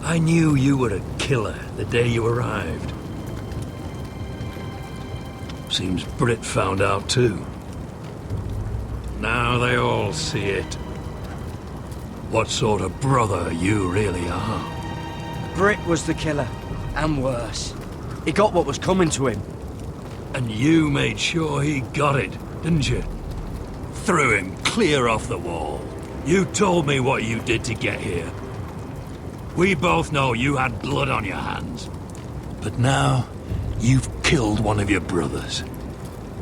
I knew you were a killer the day you arrived. Seems Britt found out too. Now they all see it. What sort of brother you really are. Britt was the killer, and worse. He got what was coming to him. And you made sure he got it, didn't you? Threw him clear off the wall. You told me what you did to get here. We both know you had blood on your hands. But now, you've killed one of your brothers.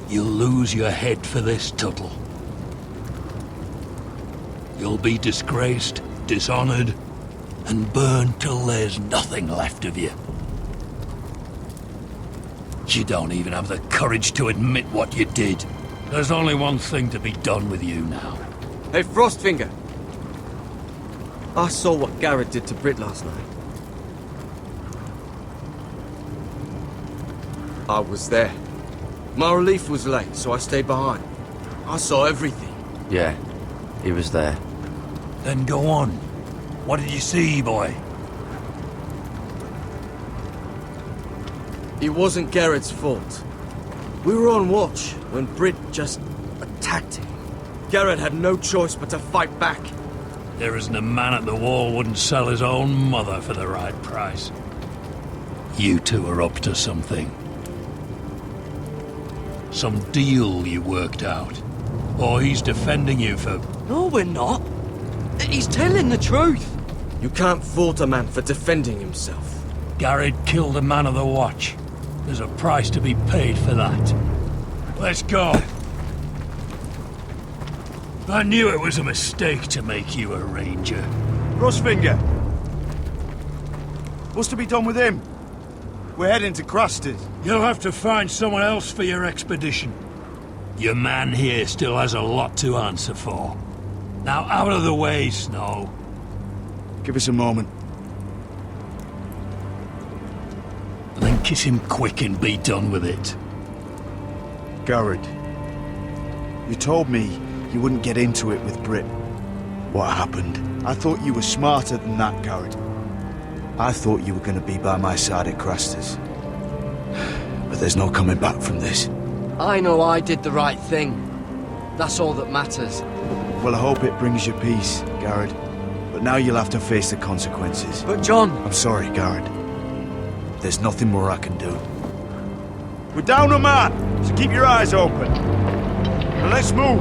You'll lose your head for this, Tuttle. You'll be disgraced, dishonored, and burned till there's nothing left of you. You don't even have the courage to admit what you did. There's only one thing to be done with you now. Hey, Frostfinger. I saw what Garrett did to Britt last night. I was there. My relief was late, so I stayed behind. I saw everything. Yeah, he was there. Then go on. What did you see, boy? It wasn't Garrett's fault. We were on watch when Britt just attacked him. Garrett had no choice but to fight back. There isn't a man at the wall wouldn't sell his own mother for the right price. You two are up to something. Some deal you worked out. Or he's defending you for... No, we're not. He's telling the truth. You can't fault a man for defending himself. Garrett killed a man of the watch. There's a price to be paid for that. Let's go. I knew it was a mistake to make you a ranger. Frostfinger! What's to be done with him? We're heading to Craster's. You'll have to find someone else for your expedition. Your man here still has a lot to answer for. Now out of the way, Snow. Give us a moment. And then kiss him quick and be done with it. Garrett, you told me you wouldn't get into it with Britt. What happened? I thought you were smarter than that, Garrett. I thought you were going to be by my side at Craster's. But there's no coming back from this. I know I did the right thing. That's all that matters. Well, I hope it brings you peace, Garrett. But now you'll have to face the consequences. But John... I'm sorry, Garrett. There's nothing more I can do. We're down a man, so keep your eyes open. Now let's move.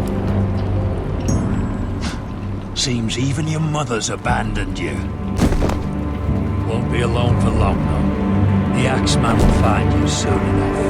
Seems even your mother's abandoned you. Won't be alone for long, though. The Axeman will find you soon enough.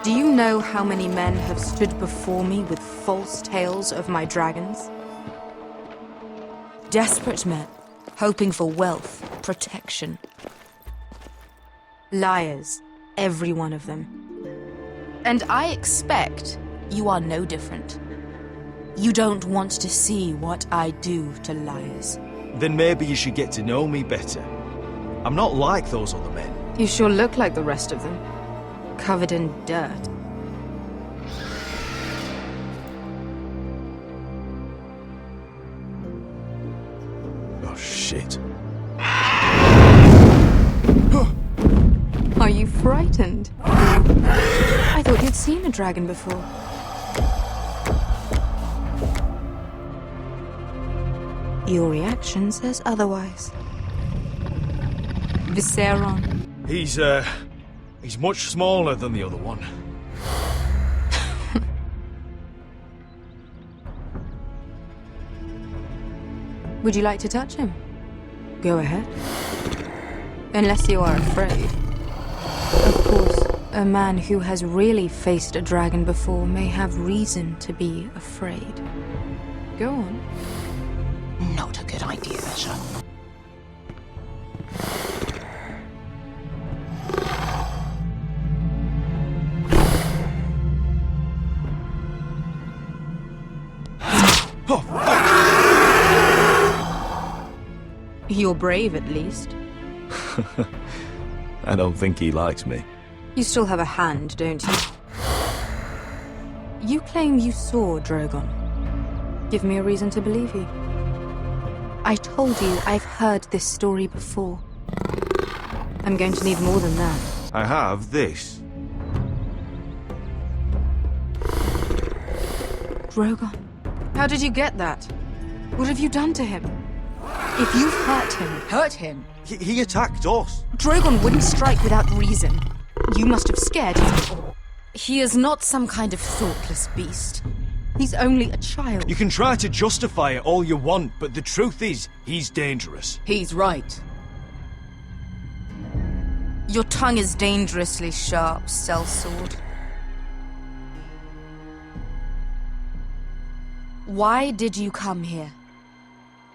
Do you know how many men have stood before me with false tales of my dragons? Desperate men, hoping for wealth, protection. Liars, every one of them. And I expect you are no different. You don't want to see what I do to liars. Then maybe you should get to know me better. I'm not like those other men. You sure look like the rest of them. Covered in dirt. Oh, shit. Are you frightened? I thought you'd seen a dragon before. Your reaction says otherwise. Visceron. He's much smaller than the other one. Would you like to touch him? Go ahead. Unless you are afraid. Of course, a man who has really faced a dragon before may have reason to be afraid. Go on. Not a good idea, Asher. You're brave, at least. I don't think he likes me. You still have a hand, don't you? You claim you saw Drogon. Give me a reason to believe you. I told you I've heard this story before. I'm going to need more than that. I have this. Drogon? How did you get that? What have you done to him? If you've hurt him... Hurt him? He attacked us. Drogon wouldn't strike without reason. You must have scared him. He is not some kind of thoughtless beast. He's only a child. You can try to justify it all you want, but the truth is, he's dangerous. He's right. Your tongue is dangerously sharp, sellsword. Why did you come here?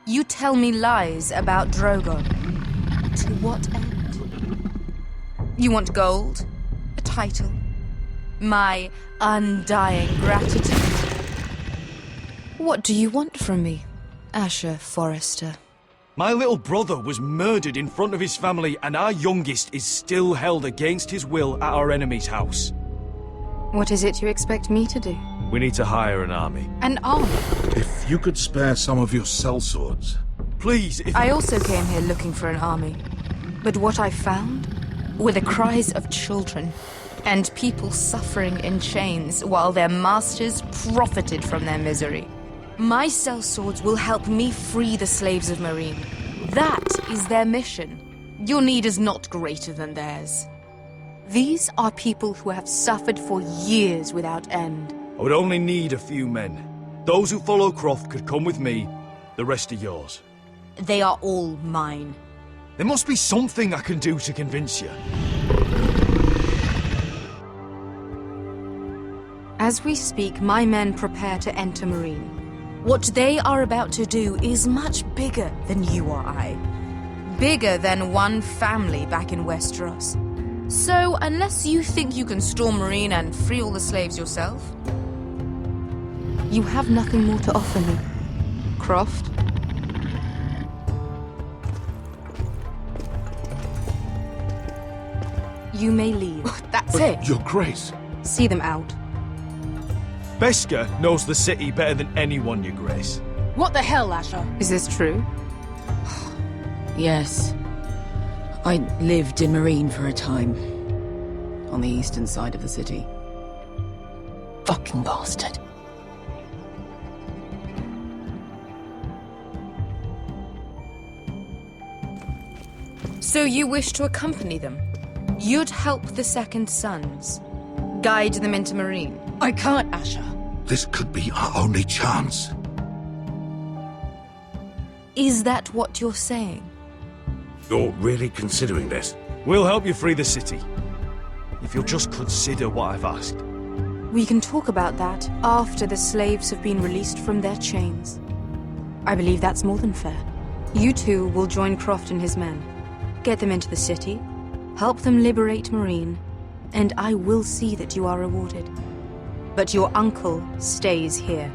You tell me lies about Drogon. To what end? You want gold? A title? My undying gratitude? What do you want from me, Asher Forrester? My little brother was murdered in front of his family, and our youngest is still held against his will at our enemy's house. What is it you expect me to do? We need to hire an army. An army? If you could spare some of your sellswords. Please, if... I also came here looking for an army. But what I found were the cries of children and people suffering in chains while their masters profited from their misery. My sellswords will help me free the slaves of Meereen. That is their mission. Your need is not greater than theirs. These are people who have suffered for years without end. I would only need a few men. Those who follow Croft could come with me. The rest are yours. They are all mine. There must be something I can do to convince you. As we speak, my men prepare to enter Meereen. What they are about to do is much bigger than you or I. Bigger than one family back in Westeros. So, unless you think you can storm Meereen and free all the slaves yourself, you have nothing more to offer me, Croft. You may leave. That's But, it. Your Grace. See them out. Beskha knows the city better than anyone, Your Grace. What the hell, Asher? Is this true? Yes. I lived in Meereen for a time. On the eastern side of the city. Fucking bastard. So you wish to accompany them? You'd help the Second Sons? Guide them into Meereen? I can't, Asher. This could be our only chance. Is that what you're saying? You're really considering this? We'll help you free the city. If you'll just consider what I've asked. We can talk about that after the slaves have been released from their chains. I believe that's more than fair. You two will join Croft and his men. Get them into the city, help them liberate Marine, and I will see that you are rewarded. But your uncle stays here.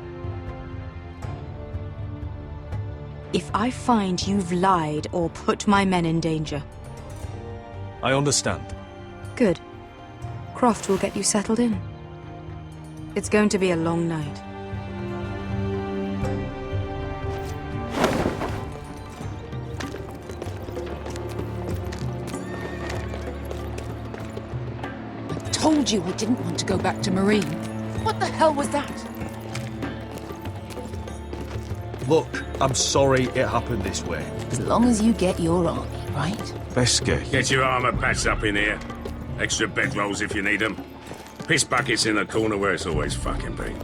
If I find you've lied or put my men in danger... I understand. Good. Croft will get you settled in. It's going to be a long night. I told you I didn't want to go back to Marine. What the hell was that? Look, I'm sorry it happened this way. As long as you get your army, right? Beskar, Get your armor patched up in here. Extra bedrolls if you need them. Piss buckets in the corner where it's always fucking been.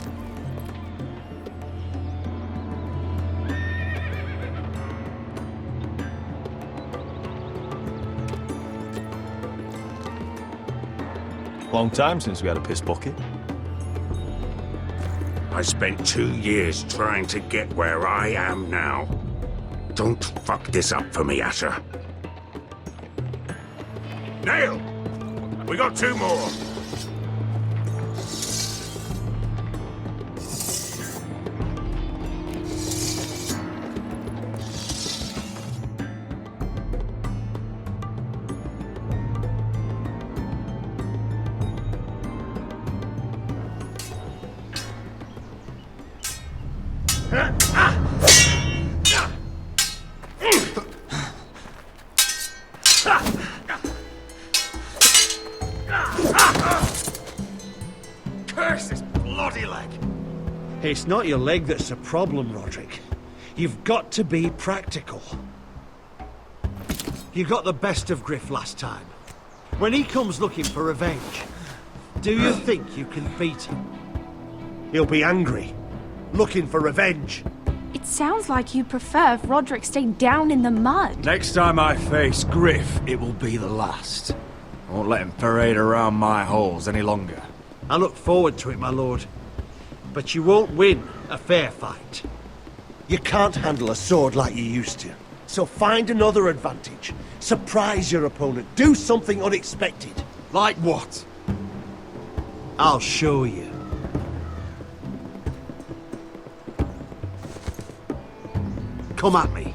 Long time since we had a piss bucket. I spent 2 years trying to get where I am now. Don't fuck this up for me, Asher. Nail! We got 2 more. Curse this bloody leg! It's not your leg that's the problem, Roderick. You've got to be practical. You got the best of Griff last time. When he comes looking for revenge, do you think you can beat him? He'll be angry, looking for revenge. It sounds like you prefer if Roderick stayed down in the mud. Next time I face Griff, it will be the last. I won't let him parade around my halls any longer. I look forward to it, my lord. But you won't win a fair fight. You can't handle a sword like you used to. So find another advantage. Surprise your opponent. Do something unexpected. Like what? I'll show you. Come at me.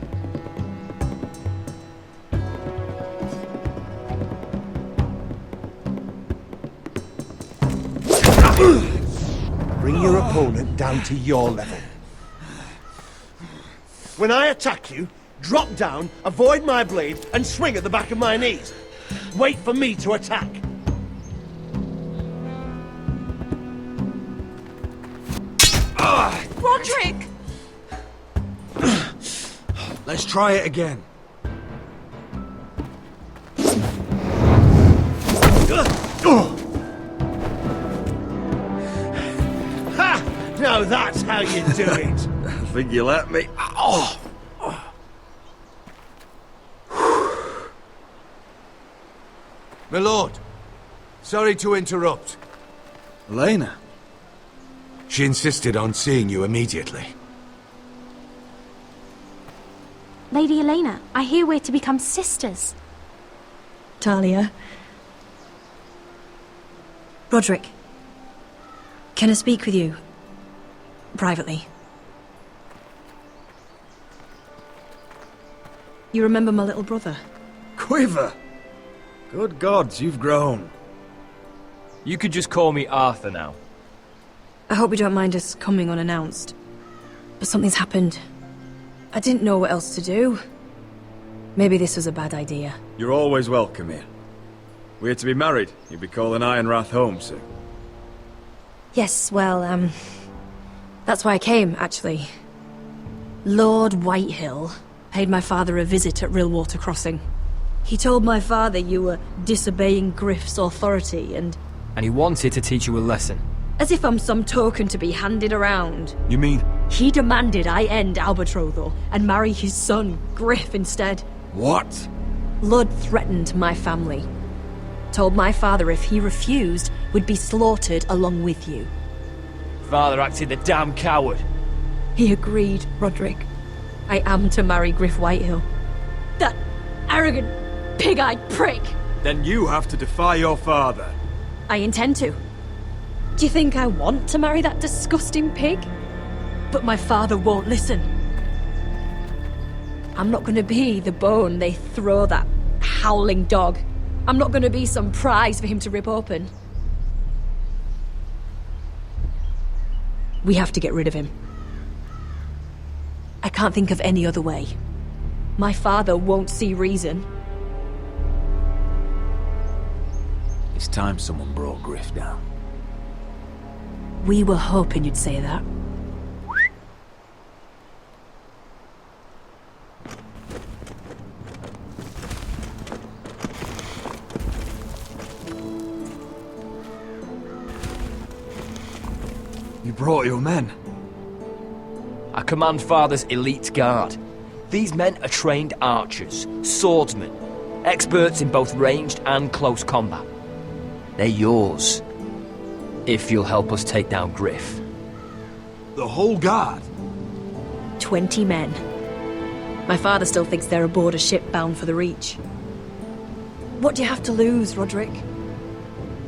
Bring your opponent down to your level. When I attack you, drop down, avoid my blade, and swing at the back of my knees. Wait for me to attack. Roderick! Let's try it again. Ha! Now that's how you do it. I think you let me. Oh! My lord, sorry to interrupt. Elena? She insisted on seeing you immediately. Lady Elena, I hear we're to become sisters. Talia. Roderick. Can I speak with you? Privately. You remember my little brother? Quiver! Good gods, you've grown. You could just call me Arthur now. I hope you don't mind us coming unannounced. But something's happened. I didn't know what else to do. Maybe this was a bad idea. You're always welcome here. We're to be married. You'll be calling Ironrath home soon. Yes, well, that's why I came, actually. Lord Whitehill paid my father a visit at Rillwater Crossing. He told my father you were disobeying Griff's authority and And he wanted to teach you a lesson. as if I'm some token to be handed around. You mean... He demanded I end our betrothal and marry his son, Griff, instead. What? Lud threatened my family. Told my father if he refused, we'd be slaughtered along with you. Father acted the damn coward. He agreed, Roderick. I am to marry Griff Whitehill. That arrogant, pig-eyed prick! Then you have to defy your father. I intend to. Do you think I want to marry that disgusting pig? But my father won't listen. I'm not gonna be the bone they throw that howling dog. I'm not gonna be some prize for him to rip open. We have to get rid of him. I can't think of any other way. My father won't see reason. It's time someone brought Griff down. We were hoping you'd say that. You brought your men. I command Father's elite guard. These men are trained archers, swordsmen, experts in both ranged and close combat. They're yours, if you'll help us take down Griff. The whole guard? 20 men. My father still thinks they're aboard a ship bound for the Reach. What do you have to lose, Roderick?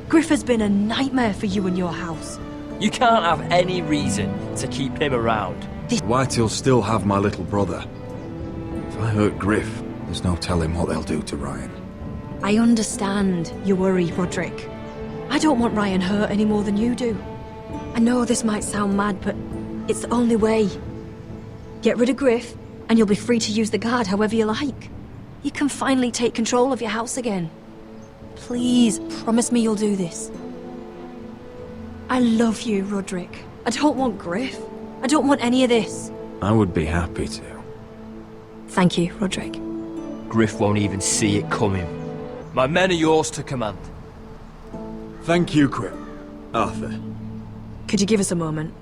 Griff has been a nightmare for you and your house. You can't have any reason to keep him around. Whitehill'll still have my little brother. If I hurt Griff, there's no telling what they'll do to Ryan. I understand your worry, Roderick. I don't want Ryan hurt any more than you do. I know this might sound mad, but it's the only way. Get rid of Griff, and you'll be free to use the guard however you like. You can finally take control of your house again. Please, promise me you'll do this. I love you, Roderick. I don't want Griff. I don't want any of this. I would be happy to. Thank you, Roderick. Griff won't even see it coming. My men are yours to command. Thank you, Quip. Arthur. Could you give us a moment?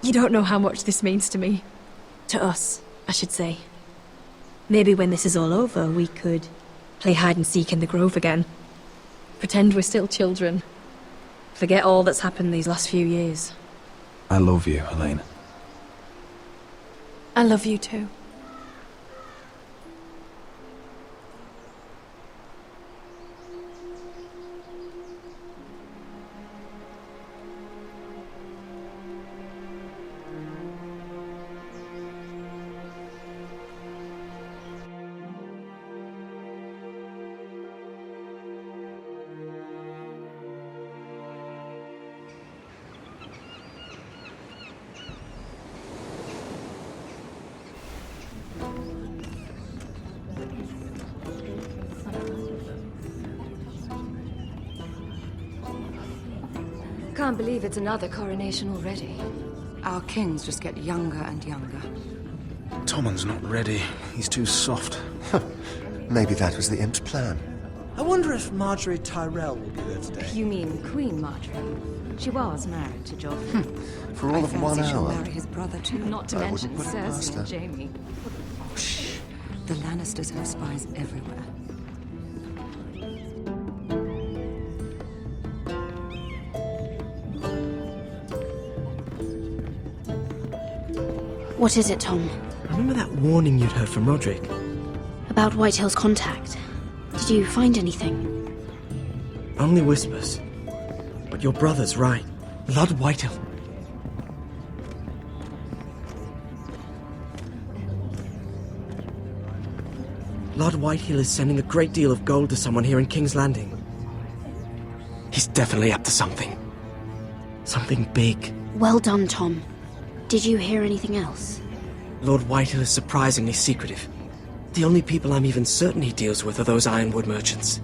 You don't know how much this means to me. To us, I should say. Maybe when this is all over, we could play hide and seek in the grove again. Pretend we're still children. Forget all that's happened these last few years. I love you, Helena. I love you too. Can't believe it's another coronation already. Our kings just get younger and younger. Tommen's not ready. He's too soft. Maybe that was the imp's plan. I wonder if Marjorie Tyrell will be there today. You mean Queen Marjorie? She was married to Joffrey. For all of 1 She'll hour. marry his brother too. Not to I mention wouldn't put it past Cersei her. and Jaime. Oh, shh. The Lannisters have spies everywhere. What is it, Tom? Remember that warning you'd heard from Roderick? About Whitehill's contact. Did you find anything? Only whispers. But your brother's right. Lord Whitehill. Lord Whitehill is sending a great deal of gold to someone here in King's Landing. He's definitely up to something. Something big. Well done, Tom. Did you hear anything else? Lord Whitehill is surprisingly secretive. The only people I'm even certain he deals with are those Ironwood merchants.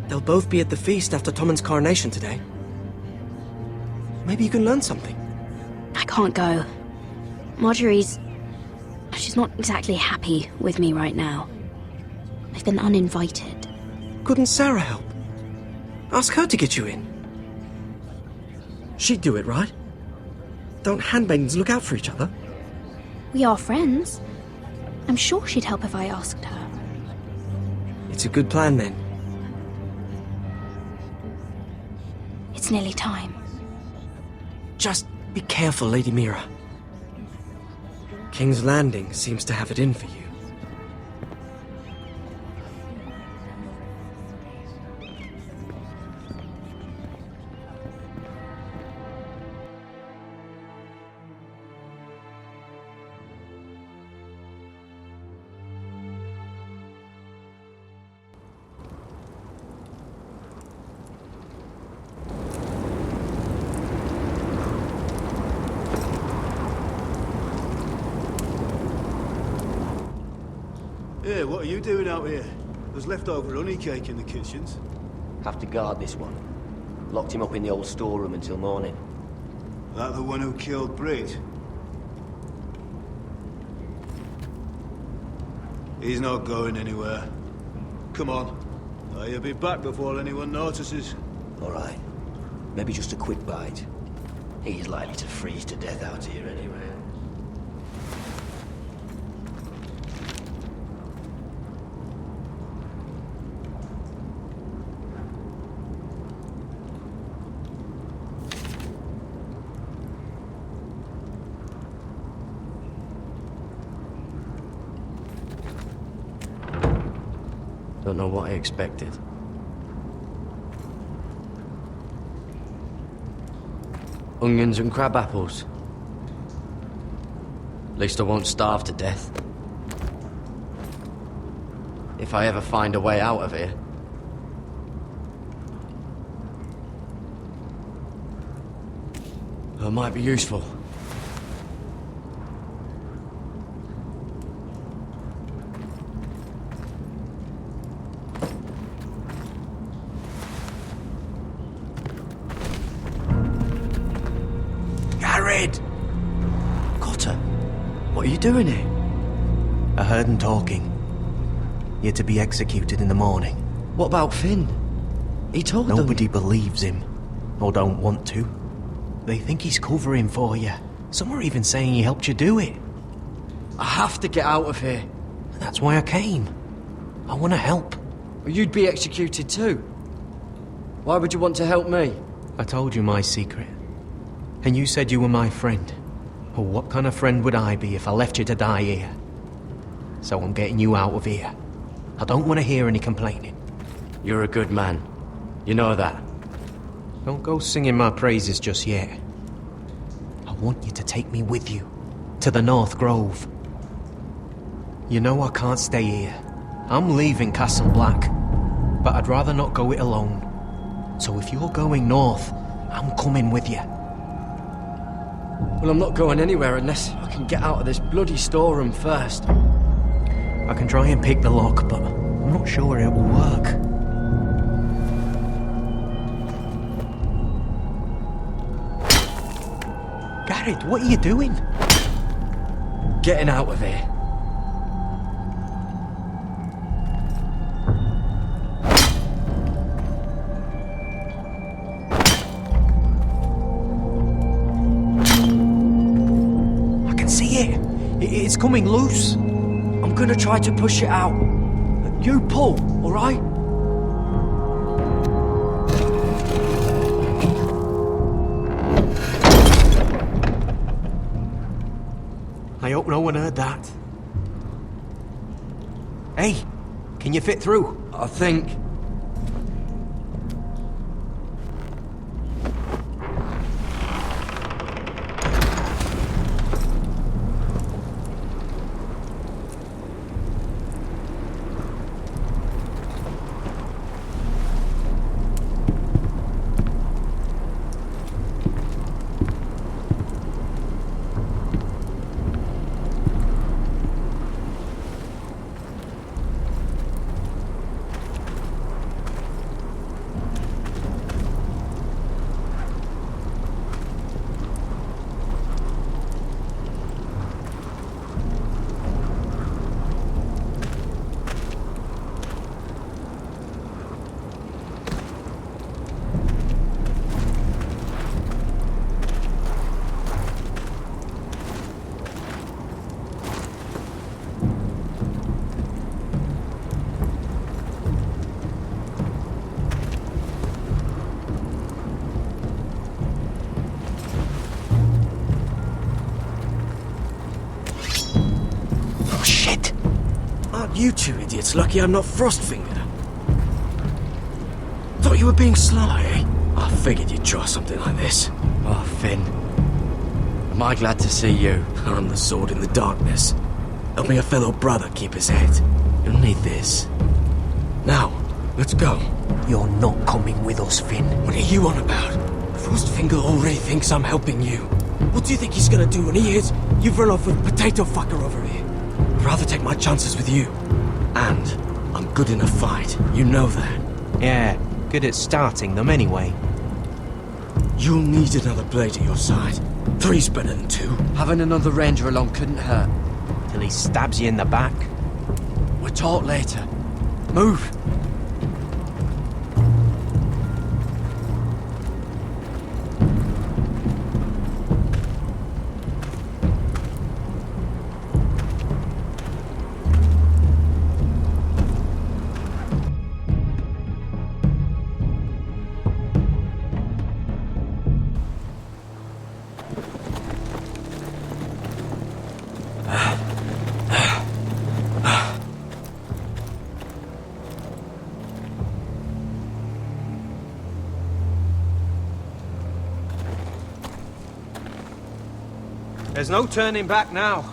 They'll both be at the feast after Tommen's coronation today. Maybe you can learn something. I can't go. She's not exactly happy with me right now. I've been uninvited. Couldn't Sarah help? Ask her to get you in. She'd do it, right? Don't handmaidens look out for each other? We are friends. I'm sure she'd help if I asked her. It's a good plan, then. It's nearly time. Just be careful, Lady Mira. King's Landing seems to have it in for you. Hey, what are you doing out here? There's leftover honey cake in the kitchens. Have to guard this one. Locked him up in the old storeroom until morning. That the one who killed Brit? He's not going anywhere. Come on. He'll be back before anyone notices. All right. Maybe just a quick bite. He's likely to freeze to death out here anyway. Don't know what I expected. Onions and crab apples. At least I won't starve to death. If I ever find a way out of here. It might be useful. Cotter, what are you doing here? I heard him talking. You're to be executed in the morning. What about Finn? He told them... Nobody believes him, or don't want to. They think he's covering for you. Some are even saying he helped you do it. I have to get out of here. That's why I came. I want to help. Well, you'd be executed too. Why would you want to help me? I told you my secret. And you said you were my friend. Well, what kind of friend would I be if I left you to die here? So I'm getting you out of here. I don't want to hear any complaining. You're a good man. You know that. Don't go singing my praises just yet. I want you to take me with you. To the North Grove. You know I can't stay here. I'm leaving Castle Black. But I'd rather not go it alone. So if you're going north, I'm coming with you. Well, I'm not going anywhere unless I can get out of this bloody storeroom first. I can try and pick the lock, but I'm not sure it will work. Garrett, what are you doing? Getting out of here. It's coming loose. I'm gonna try to push it out. You pull, all right? I hope no one heard that. Hey, can you fit through? I think. Aren't you idiots lucky I'm not Frostfinger? Thought you were being sly, eh? I figured you'd try something like this. Oh, Finn. Am I glad to see you? I'm the sword in the darkness. Helping a fellow brother keep his head. You'll need this. Now, let's go. You're not coming with us, Finn. What are you on about? Frostfinger already thinks I'm helping you. What do you think he's gonna do when he hears you've run off with a potato fucker over here? I'd rather take my chances with you. And I'm good in a fight. You know that. Yeah, good at starting them anyway. You'll need another blade at your side. 3's better than 2. Having another ranger along couldn't hurt. Till he stabs you in the back. We'll talk later. Move! There's no turning back now.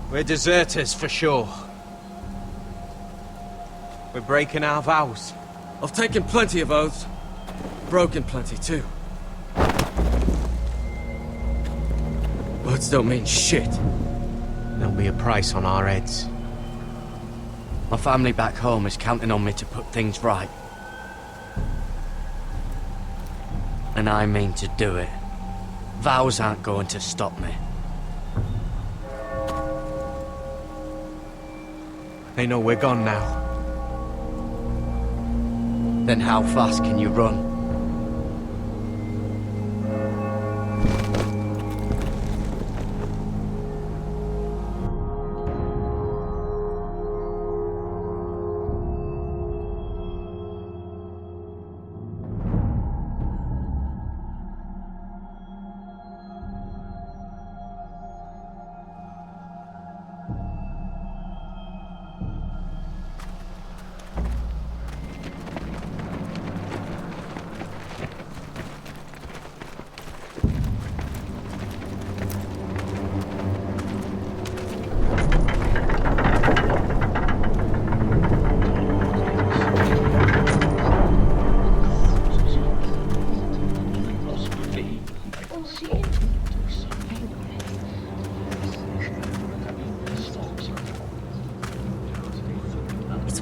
We're deserters for sure. We're breaking our vows. I've taken plenty of oaths. Broken plenty too. Words don't mean shit. There'll be a price on our heads. My family back home is counting on me to put things right. And I mean to do it. Vows aren't going to stop me. They know we're gone now. Then how fast can you run?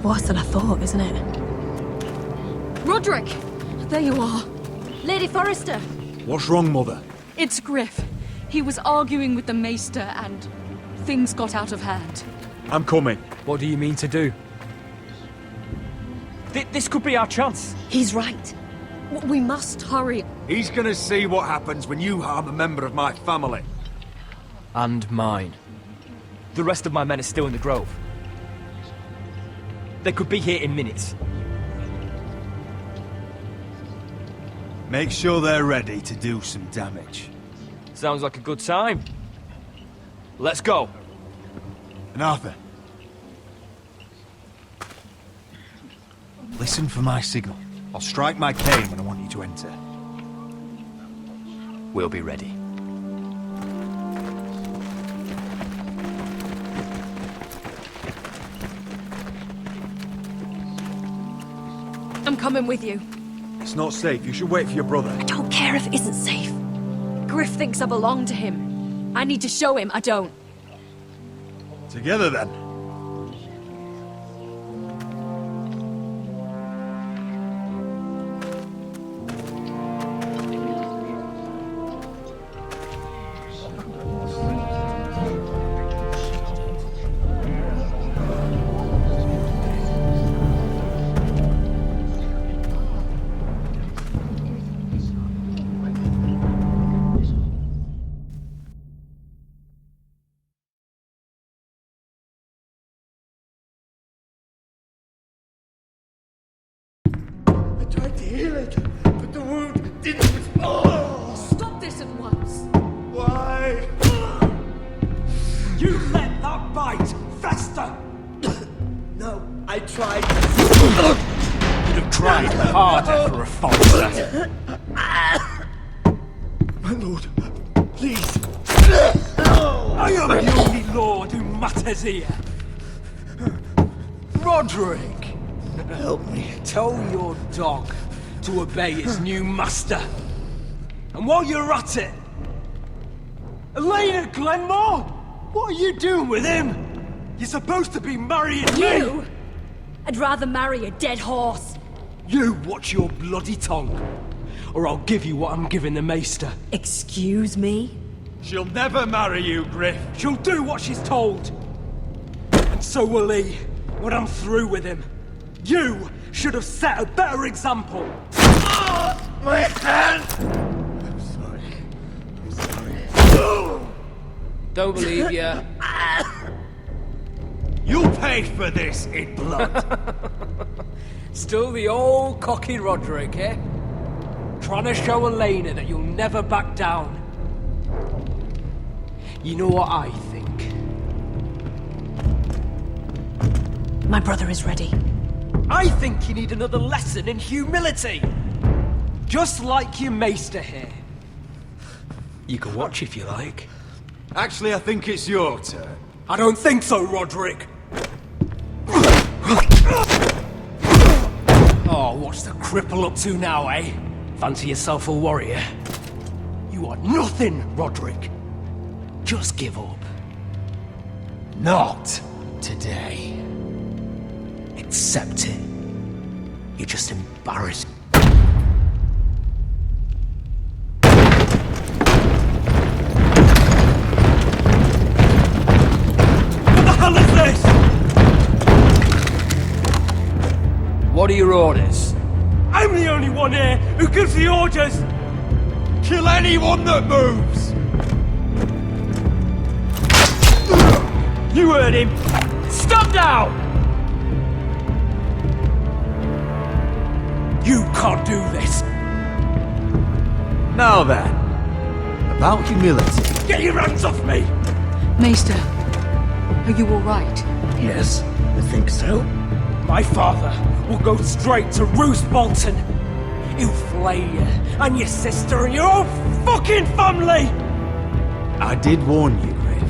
Worse than I thought, isn't it? Roderick! There you are. Lady Forrester! What's wrong, Mother? It's Griff. He was arguing with the Maester and things got out of hand. I'm coming. What do you mean to do? This could be our chance. He's right. We must hurry. He's gonna see what happens when you harm a member of my family. And mine. The rest of my men are still in the grove. They could be here in minutes. Make sure they're ready to do some damage. Sounds like a good time. Let's go. And Arthur, listen for my signal. I'll strike my cane when I want you to enter. We'll be ready. I'm coming with you. It's not safe. You should wait for your brother. I don't care if it isn't safe. Griff thinks I belong to him. I need to show him I don't. Together, then. Tried to heal it, but the wound didn't respond. Stop this at once. Why? You let that bite I tried. You'd have tried harder for a father. My lord, please. I am the only lord who matters here. Roderick, Help me. tell your dog to obey his new master. And while you're at it, Elena Glenmore, what are you doing with him? You're supposed to be marrying me. You? I'd rather marry a dead horse. You watch your bloody tongue, or I'll give you what I'm giving the maester. Excuse me? She'll never marry you, Griff. She'll do what she's told. And so will he, when I'm through with him. You should have set a better example. My hand! I'm sorry. Don't believe ya. You paid for this in blood. Still the old cocky Roderick, eh? Trying to show Elena that you'll never back down. You know what I think? My brother is ready. I think you need another lesson in humility. Just like your maester here. You can watch if you like. Actually, I think it's your turn. I don't think so, Roderick. Oh, what's the cripple up to now, eh? Fancy yourself a warrior? You are nothing, Roderick. Just give up. Not today. Accept it. You're just embarrassed. What the hell is this? What are your orders? I'm the only one here who gives the orders! Kill anyone that moves! You heard him! Stop now! You can't do this! Now then, about humility. Get your hands off me! Maester, are you all right? Yes, I think so. My father will go straight to Roose Bolton. He'll flay you, and your sister, and your whole fucking family! I did warn you, Griff.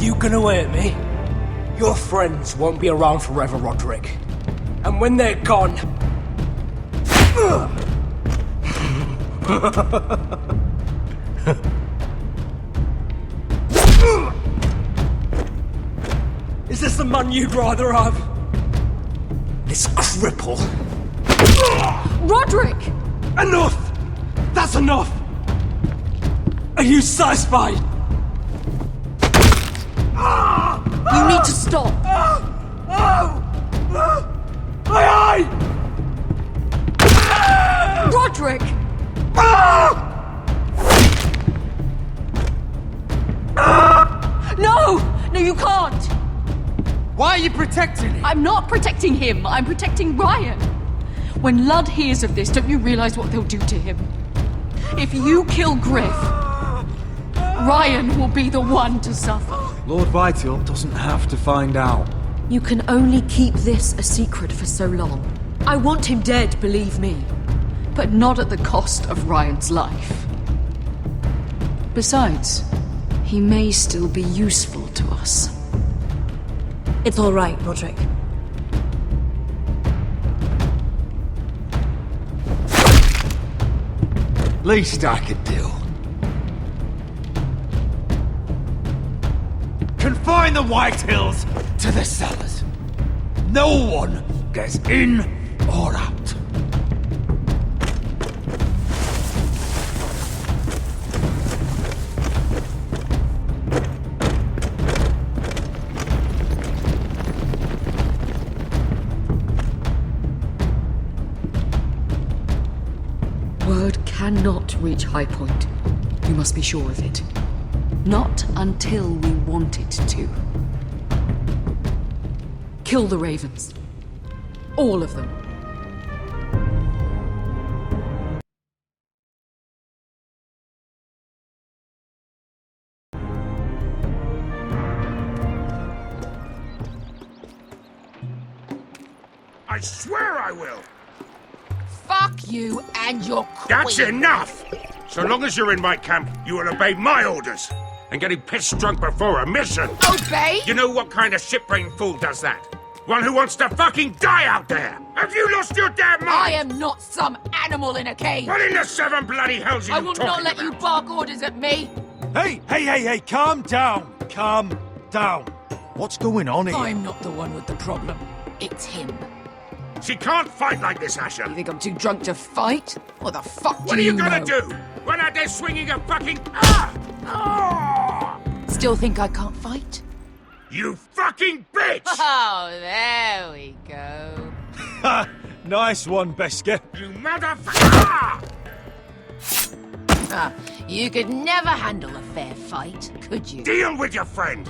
You gonna hurt me? Your friends won't be around forever, Roderick. And when they're gone... Is this the man you'd rather have? This cripple? Roderick! Enough! That's enough! Are you satisfied? You need to stop! Aye! Roderick! No! No, you can't! Why are you protecting him? I'm not protecting him, I'm protecting Ryan! When Ludd hears of this, don't you realize what they'll do to him? If you kill Griff, Ryan will be the one to suffer. Lord Vital doesn't have to find out. You can only keep this a secret for so long. I want him dead, believe me. But not at the cost of Ryan's life. Besides, he may still be useful to us. It's all right, Roderick. Least I could do. Confine the White Hills to the cellars. No one gets in or out. Word cannot reach High Point. You must be sure of it. Not until we want it to. Kill the ravens. All of them. I swear I will! Fuck you and your queen. That's enough! So long as you're in my camp, you will obey my orders. And getting pissed drunk before a mission. Obey? You know what kind of shit-brained fool does that? One who wants to fucking die out there! Have you lost your damn mind? I am not some animal in a cage. What in the seven bloody hells are you I will talking not let about? you bark orders at me. Hey, calm down. Calm down. What's going on here? I'm not the one with the problem. It's him. She can't fight like this, Asher. You think I'm too drunk to fight? What the fuck What do are you you gonna know? do? Run out there swinging a fucking... Still think I can't fight? You fucking bitch! Oh, there we go. Ha! Nice one, Beskar. You motherfucker! You could never handle a fair fight, could you? Deal with your friend!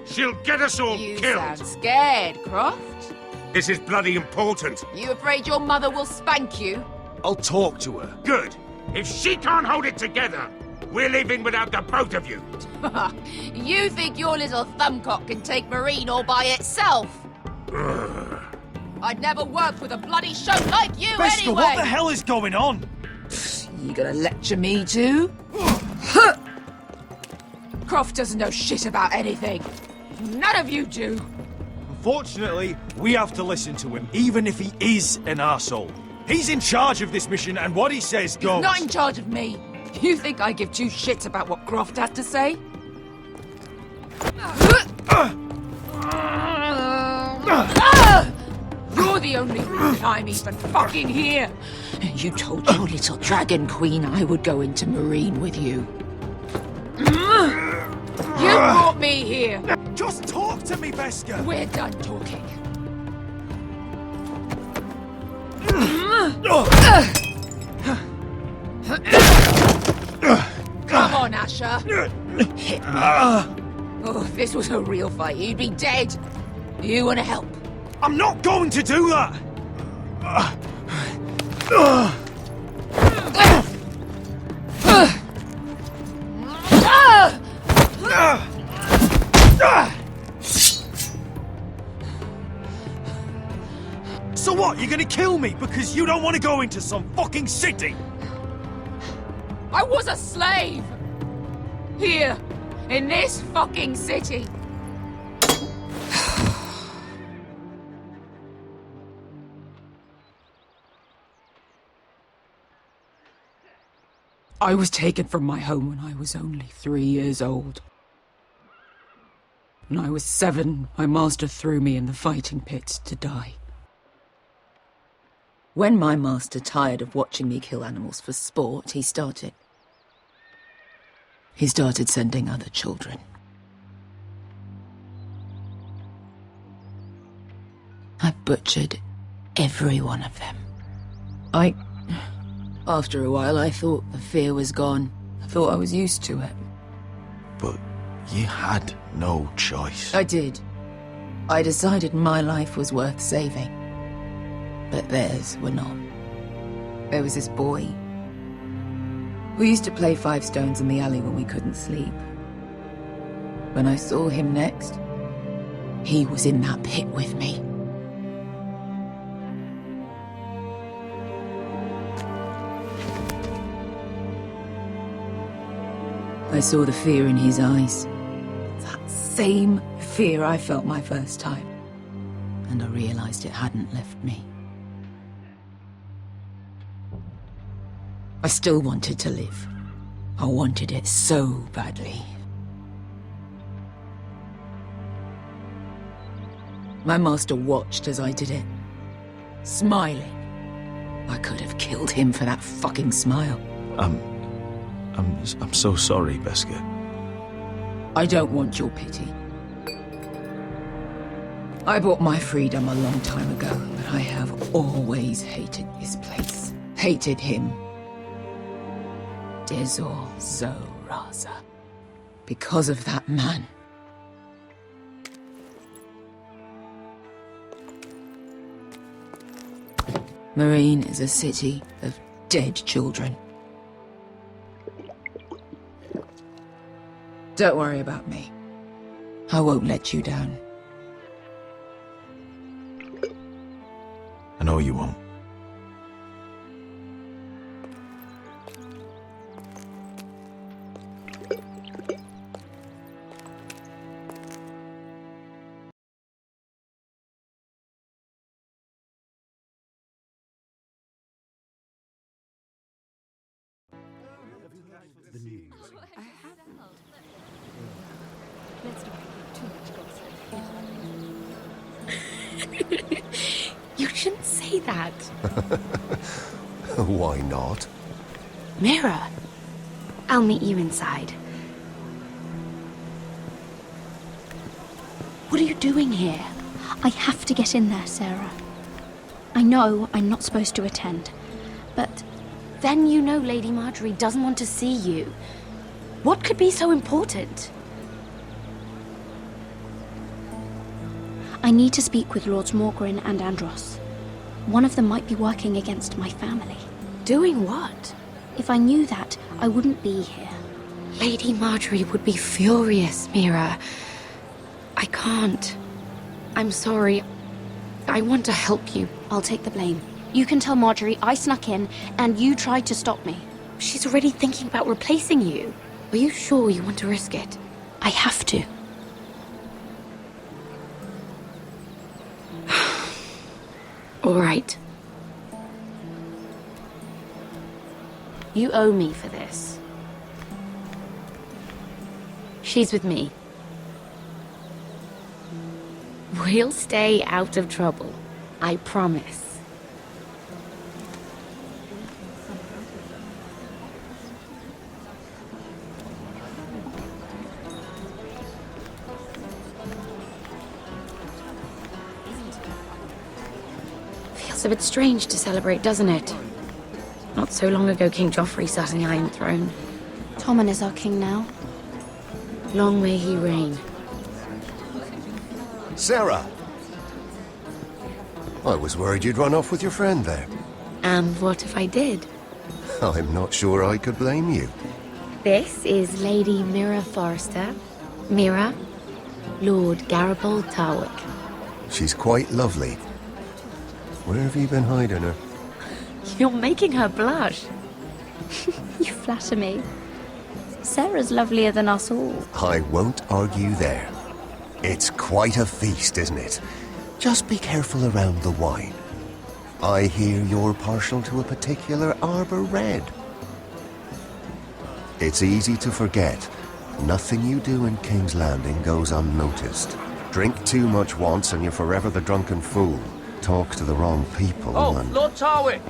She'll get us all You killed! sound scared, Croft. This is bloody important. You afraid your mother will spank you? I'll talk to her. Good. If she can't hold it together, we're leaving without the both of you. You think your little thumbcock can take Marine all by itself? I'd never work with a bloody show like you Beskar, anyway! what the hell is going on? You gonna lecture me too? Croft doesn't know shit about anything. None of you do. Unfortunately, we have to listen to him, even if he is an arsehole. He's in charge of this mission, and what he says goes. Not in charge of me. You think I give two shits about what Croft has to say? You're the only reason I'm even fucking here. You told your little dragon queen I would go into Marine with you. You brought me here. Just talk to me, Beskar. We're done talking. Come on, Asher. Hit me. Oh, if this was a real fight, you'd be dead. You want to help? I'm not going to do that! So what, you're gonna kill me because you don't want to go into some fucking city? I was a slave! Here, in this fucking city. I was taken from my home when I was only 3 years old. When I was 7, my master threw me in the fighting pit to die. When my master tired of watching me kill animals for sport, he started sending other children. I butchered every one of them. After a while, I thought the fear was gone. I thought I was used to it. But you had no choice. I did. I decided my life was worth saving. But theirs were not. There was this boy. We used to play 5 stones in the alley when we couldn't sleep. When I saw him next, he was in that pit with me. I saw the fear in his eyes. That same fear I felt my first time. And I realized it hadn't left me. I still wanted to live. I wanted it so badly. My master watched as I did it, smiling. I could have killed him for that fucking smile. I'm so sorry, Beskar. I don't want your pity. I bought my freedom a long time ago, but I have always hated this place. Hated him. Dezor Zoraza. Because of that man. Marine is a city of dead children. Don't worry about me. I won't let you down. know you won't. The news. I haven't. Let's not get too much gossip. You shouldn't say that. Why not? Mira, I'll meet you inside. What are you doing here? I have to get in there, Sarah. I know I'm not supposed to attend, but then you know Lady Marjorie doesn't want to see you. What could be so important? I need to speak with Lords Morgrin and Andros. One of them might be working against my family. Doing what? If I knew that, I wouldn't be here. Lady Marjorie would be furious, Mira. I can't. I'm sorry. I want to help you. I'll take the blame. You can tell Marjorie I snuck in and you tried to stop me. She's already thinking about replacing you. Are you sure you want to risk it? I have to. All right. You owe me for this. She's with me. We'll stay out of trouble. I promise. Feels a bit strange to celebrate, doesn't it? Not so long ago, King Joffrey sat on the Iron Throne. Tommen is our king now. Long may he reign. Sarah! I was worried you'd run off with your friend there. And what if I did? I'm not sure I could blame you. This is Lady Mira Forrester. Mira, Lord Garibald Tarwick. She's quite lovely. Where have you been hiding her? You're making her blush. You flatter me. Sarah's lovelier than us all. I won't argue there. It's quite a feast, isn't it? Just be careful around the wine. I hear you're partial to a particular Arbor Red. It's easy to forget. Nothing you do in King's Landing goes unnoticed. Drink too much once and you're forever the drunken fool. Talk to the wrong people and... Lord Tarwick!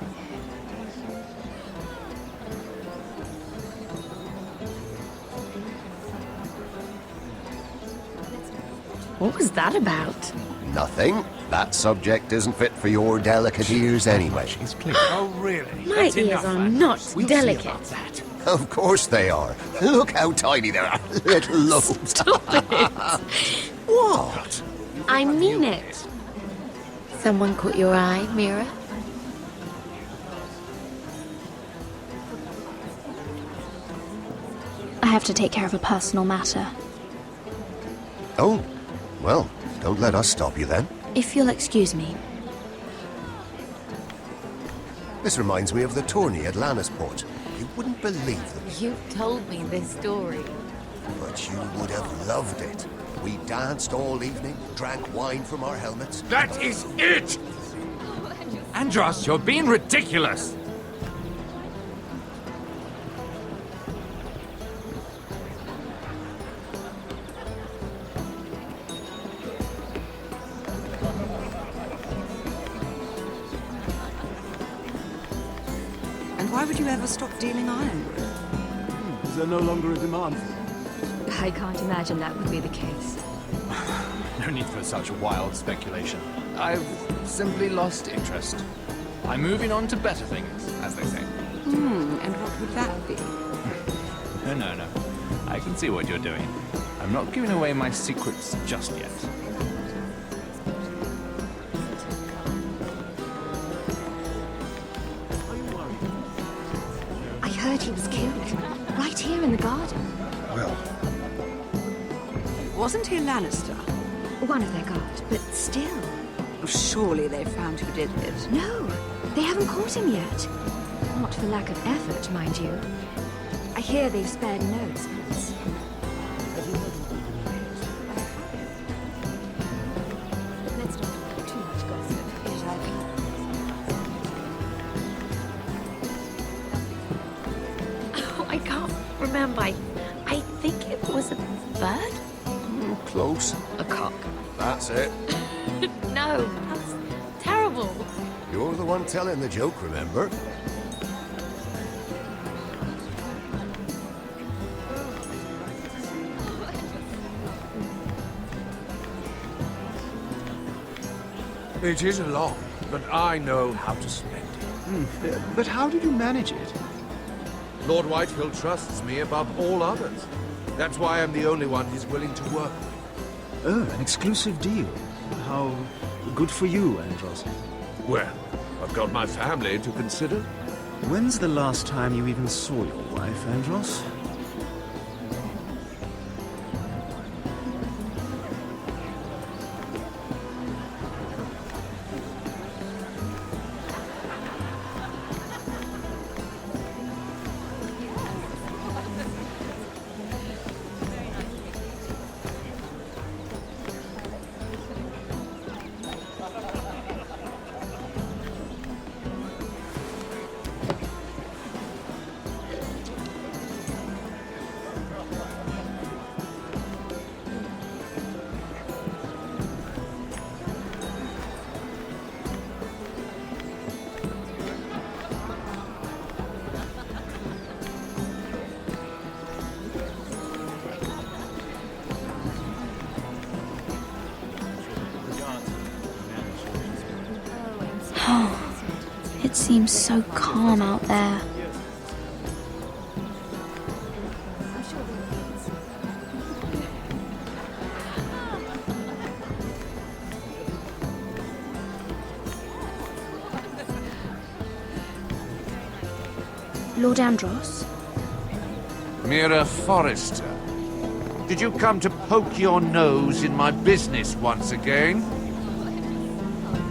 What was that about? Nothing. That subject isn't fit for your delicate ears anyway. Oh, really? My ears are not delicate. Of course they are. Look how tiny they are. Little lobes. Stop it. What? I mean it. Someone caught your eye, Mira? I have to take care of a personal matter. Oh, well, don't let us stop you then. If you'll excuse me. This reminds me of the tourney at Lannisport. You wouldn't believe them, You've told me this story. but you would have loved it. We danced all evening, drank wine from our helmets. That is it! Andros, you're being ridiculous! And why would you ever stop dealing ironwood? Is there no longer a demand for it? I can't imagine that would be the case. No need for such wild speculation. I've simply lost interest. I'm moving on to better things, as they say. And what would that be? No. I can see what you're doing. I'm not giving away my secrets just yet. I heard he was killed. Right here in the garden. Well, Wasn't he a Lannister? One of their guard, but still. surely they found who did it. No, they haven't caught him yet. Not for lack of effort, mind you. I hear they've spared no expense. Let's not have too much gossip. Oh, I can't remember. I think it was a bird? Close. A cock. That's it. No, that's terrible. You're the one telling the joke, remember? It is a lot, but I know how to spend it. But how did you manage it? Lord Whitehill trusts me above all others. That's why I'm the only one he's willing to work with. Oh, an exclusive deal. How good for you, Andros. Well, I've got my family to consider. When's the last time you even saw your wife, Andros? It seems so calm out there. Lord Andros? Mira Forrester, did you come to poke your nose in my business once again?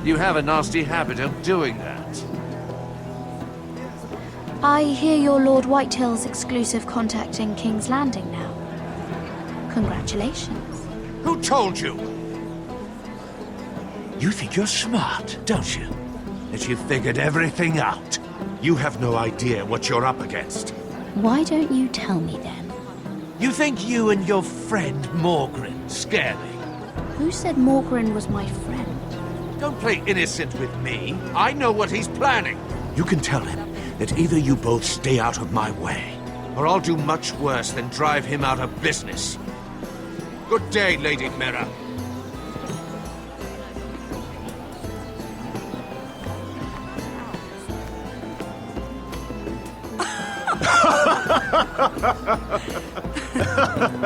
You have a nasty habit of doing that. I hear you're Lord Whitehill's exclusive contact in King's Landing now. Congratulations. Who told you? You think you're smart, don't you? That you've figured everything out. You have no idea what you're up against. Why don't you tell me then? You think you and your friend Morgren scare me? Who said Morgren was my friend? Don't play innocent with me. I know what he's planning. You can tell him that either you both stay out of my way, or I'll do much worse than drive him out of business. Good day, Lady Mira.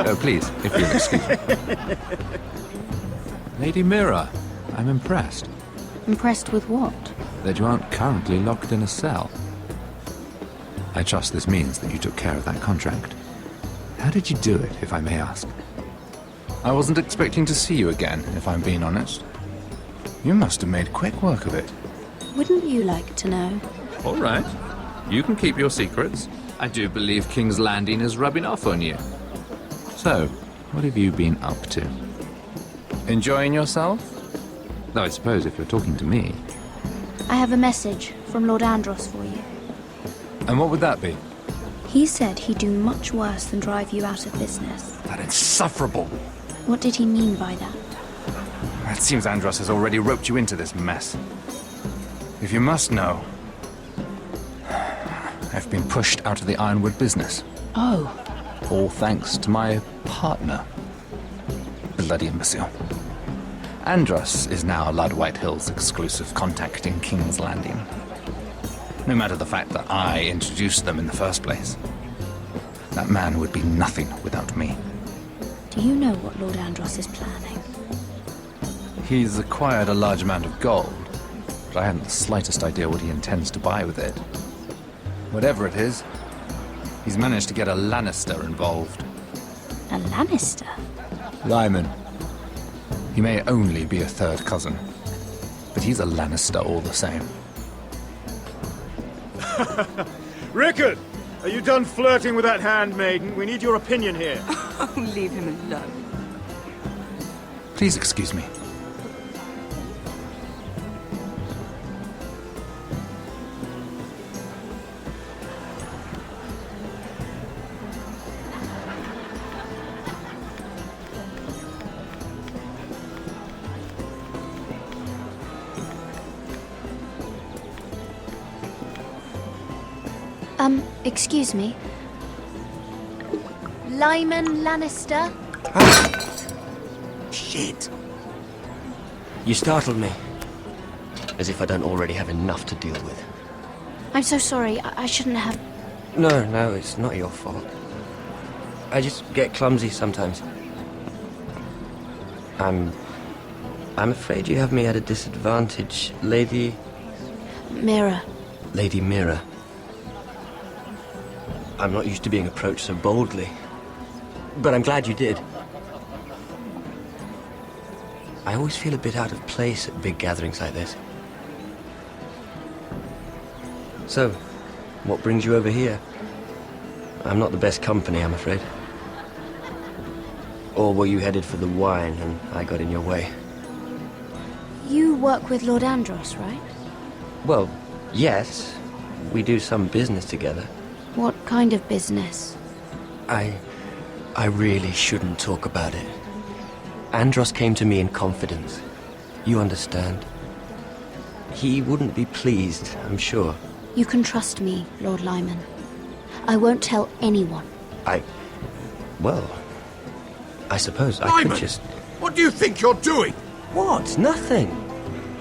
Oh, please, if you'll excuse me. Lady Mira, I'm impressed. Impressed with what? That you aren't currently locked in a cell. I trust this means that you took care of that contract. How did you do it, if I may ask? I wasn't expecting to see you again, if I'm being honest. You must have made quick work of it. Wouldn't you like to know? All right. You can keep your secrets. I do believe King's Landing is rubbing off on you. So, what have you been up to? Enjoying yourself? Though I suppose if you're talking to me. I have a message from Lord Andros for you. And what would that be? He said he'd do much worse than drive you out of business. That insufferable! What did he mean by that? It seems Andros has already roped you into this mess. If you must know, I've been pushed out of the Ironwood business. Oh. All thanks to my partner. Bloody imbecile. Andros is now Lord Whitehill's exclusive contact in King's Landing. No matter the fact that I introduced them in the first place. That man would be nothing without me. Do you know what Lord Andros is planning? He's acquired a large amount of gold, but I haven't the slightest idea what he intends to buy with it. Whatever it is, he's managed to get a Lannister involved. A Lannister? Lyman. He may only be a third cousin, but he's a Lannister all the same. Rickard! Are you done flirting with that handmaiden? We need your opinion here. Oh, leave him alone. Please excuse me. Excuse me. Lyman Lannister? Shit. You startled me. As if I don't already have enough to deal with. I'm so sorry. I shouldn't have... No, it's not your fault. I just get clumsy sometimes. I'm afraid you have me at a disadvantage, Lady... Mira. Lady Mira. I'm not used to being approached so boldly. But I'm glad you did. I always feel a bit out of place at big gatherings like this. So, what brings you over here? I'm not the best company, I'm afraid. Or were you headed for the wine and I got in your way? You work with Lord Andros, right? Well, yes. We do some business together. What kind of business? I really shouldn't talk about it. Andros came to me in confidence. You understand? He wouldn't be pleased, I'm sure. You can trust me, Lord Lyman. I won't tell anyone. Well, I suppose I Lyman, could just... what do you think you're doing? What? Nothing.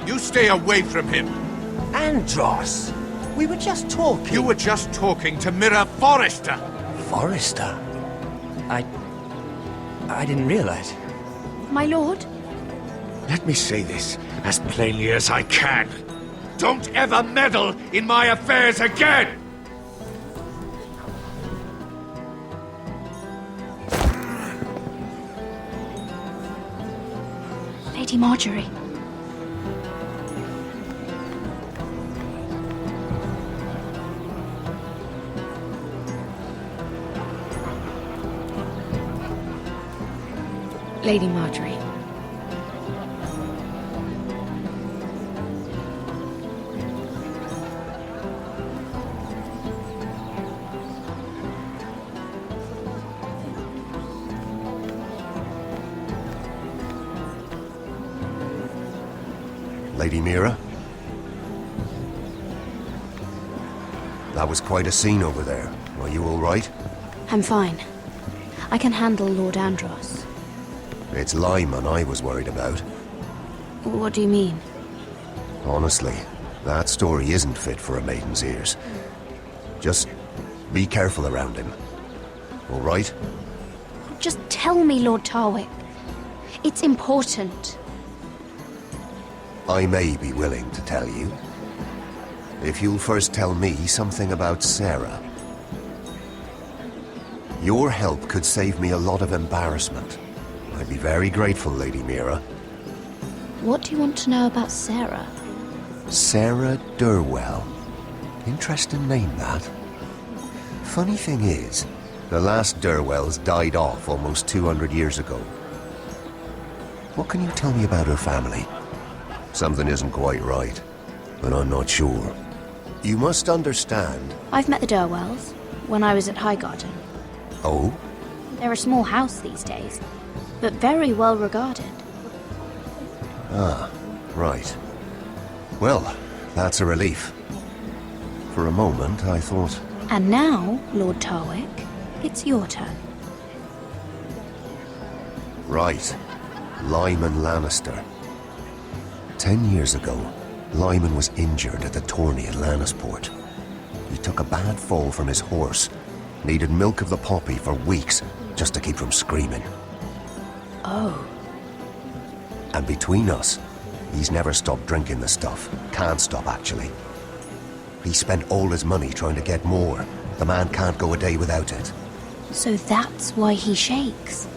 You stay away from him. Andros! We were just talking. You were just talking to Mira Forrester. Forrester? I didn't realize. My lord? Let me say this as plainly as I can. Don't ever meddle in my affairs again! Lady Marjorie. Lady Marjorie. Lady Mira? That was quite a scene over there. Are you all right? I'm fine. I can handle Lord Andros. It's Lyman I was worried about. What do you mean? Honestly, that story isn't fit for a maiden's ears. Just be careful around him. All right? Just tell me, Lord Tarwick. It's important. I may be willing to tell you. If you'll first tell me something about Sarah. Your help could save me a lot of embarrassment. I'd be very grateful, Lady Mira. What do you want to know about Sarah? Sarah Durwell. Interesting name, that. Funny thing is, the last Durwells died off almost 200 years ago. What can you tell me about her family? Something isn't quite right, but I'm not sure. You must understand... I've met the Durwells when I was at Highgarden. Oh? They're a small house these days, but very well regarded. Ah, right. Well, that's a relief. For a moment, I thought... And now, Lord Tarwick, it's your turn. Right. Lyman Lannister. 10 years ago, Lyman was injured at the tourney at Lannisport. He took a bad fall from his horse. Needed milk of the poppy for weeks, just to keep from screaming. Oh. And between us, he's never stopped drinking the stuff. Can't stop, actually. He spent all his money trying to get more. The man can't go a day without it. So that's why he shakes.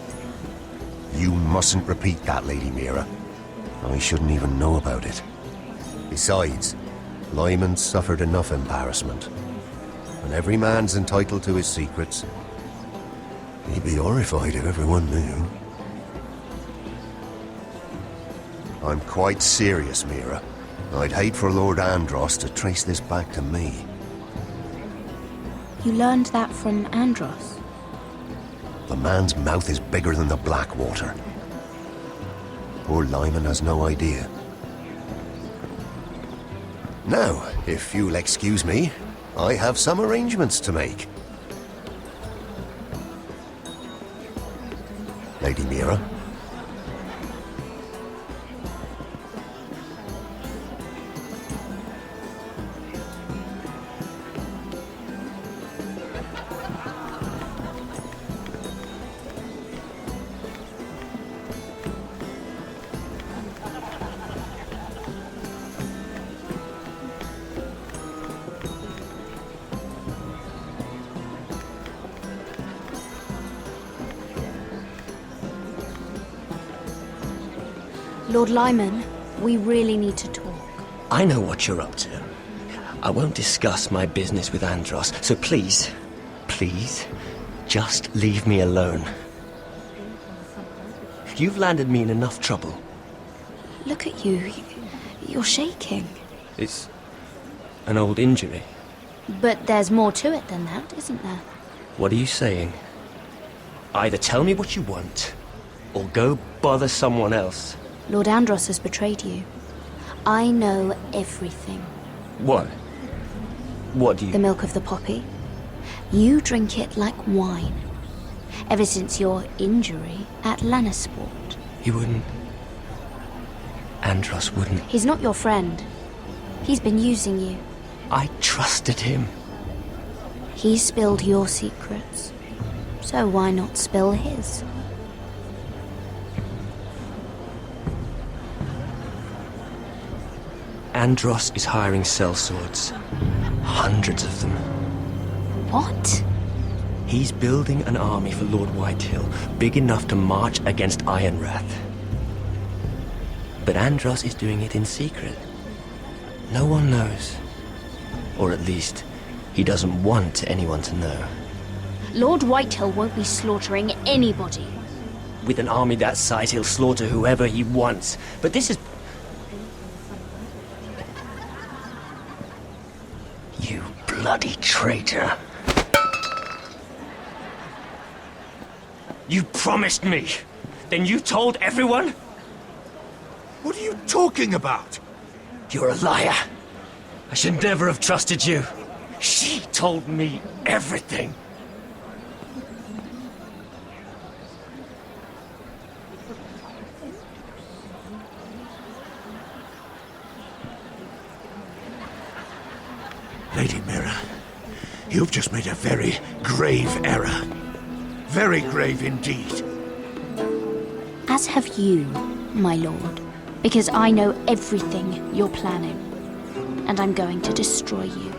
You mustn't repeat that, Lady Mira. I shouldn't even know about it. Besides, Lyman's suffered enough embarrassment. And every man's entitled to his secrets. He'd be horrified if everyone knew. I'm quite serious, Mira. I'd hate for Lord Andros to trace this back to me. You learned that from Andros? The man's mouth is bigger than the Blackwater. Poor Lyman has no idea. Now, if you'll excuse me, I have some arrangements to make. Lady Mira. Lord Lyman, we really need to talk. I know what you're up to. I won't discuss my business with Andros, so please, just leave me alone. You've landed me in enough trouble. Look at you. You're shaking. It's an old injury. But there's more to it than that, isn't there? What are you saying? Either tell me what you want, or go bother someone else. Lord Andros has betrayed you. I know everything. What? What do you... The milk of the poppy. You drink it like wine. Ever since your injury at Lannisport. He wouldn't... Andros wouldn't... He's not your friend. He's been using you. I trusted him. He spilled your secrets. So why not spill his? Andros is hiring sellswords. Hundreds of them. What? He's building an army for Lord Whitehill, big enough to march against Ironrath. But Andros is doing it in secret. No one knows. Or at least, he doesn't want anyone to know. Lord Whitehill won't be slaughtering anybody. With an army that size, he'll slaughter whoever he wants. But this is... You bloody traitor. You promised me. Then you told everyone? What are you talking about? You're a liar. I should never have trusted you. She told me everything. Lady Mira, you've just made a very grave error. Very grave indeed. As have you, my lord. Because I know everything you're planning. And I'm going to destroy you.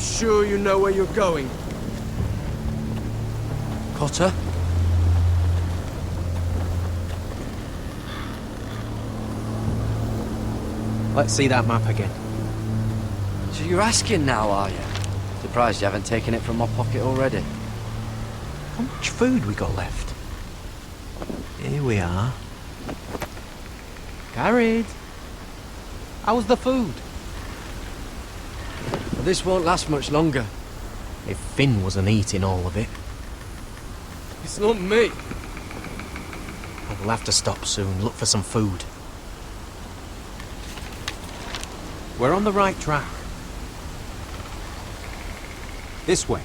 Sure you know where you're going? Potter? Let's see that map again. So you're asking now, are you? Surprised you haven't taken it from my pocket already. How much food we got left? Here we are. Garrett! How's the food? This won't last much longer. If Finn wasn't eating all of it. It's not me. We'll have to stop soon, look for some food. We're on the right track. This way.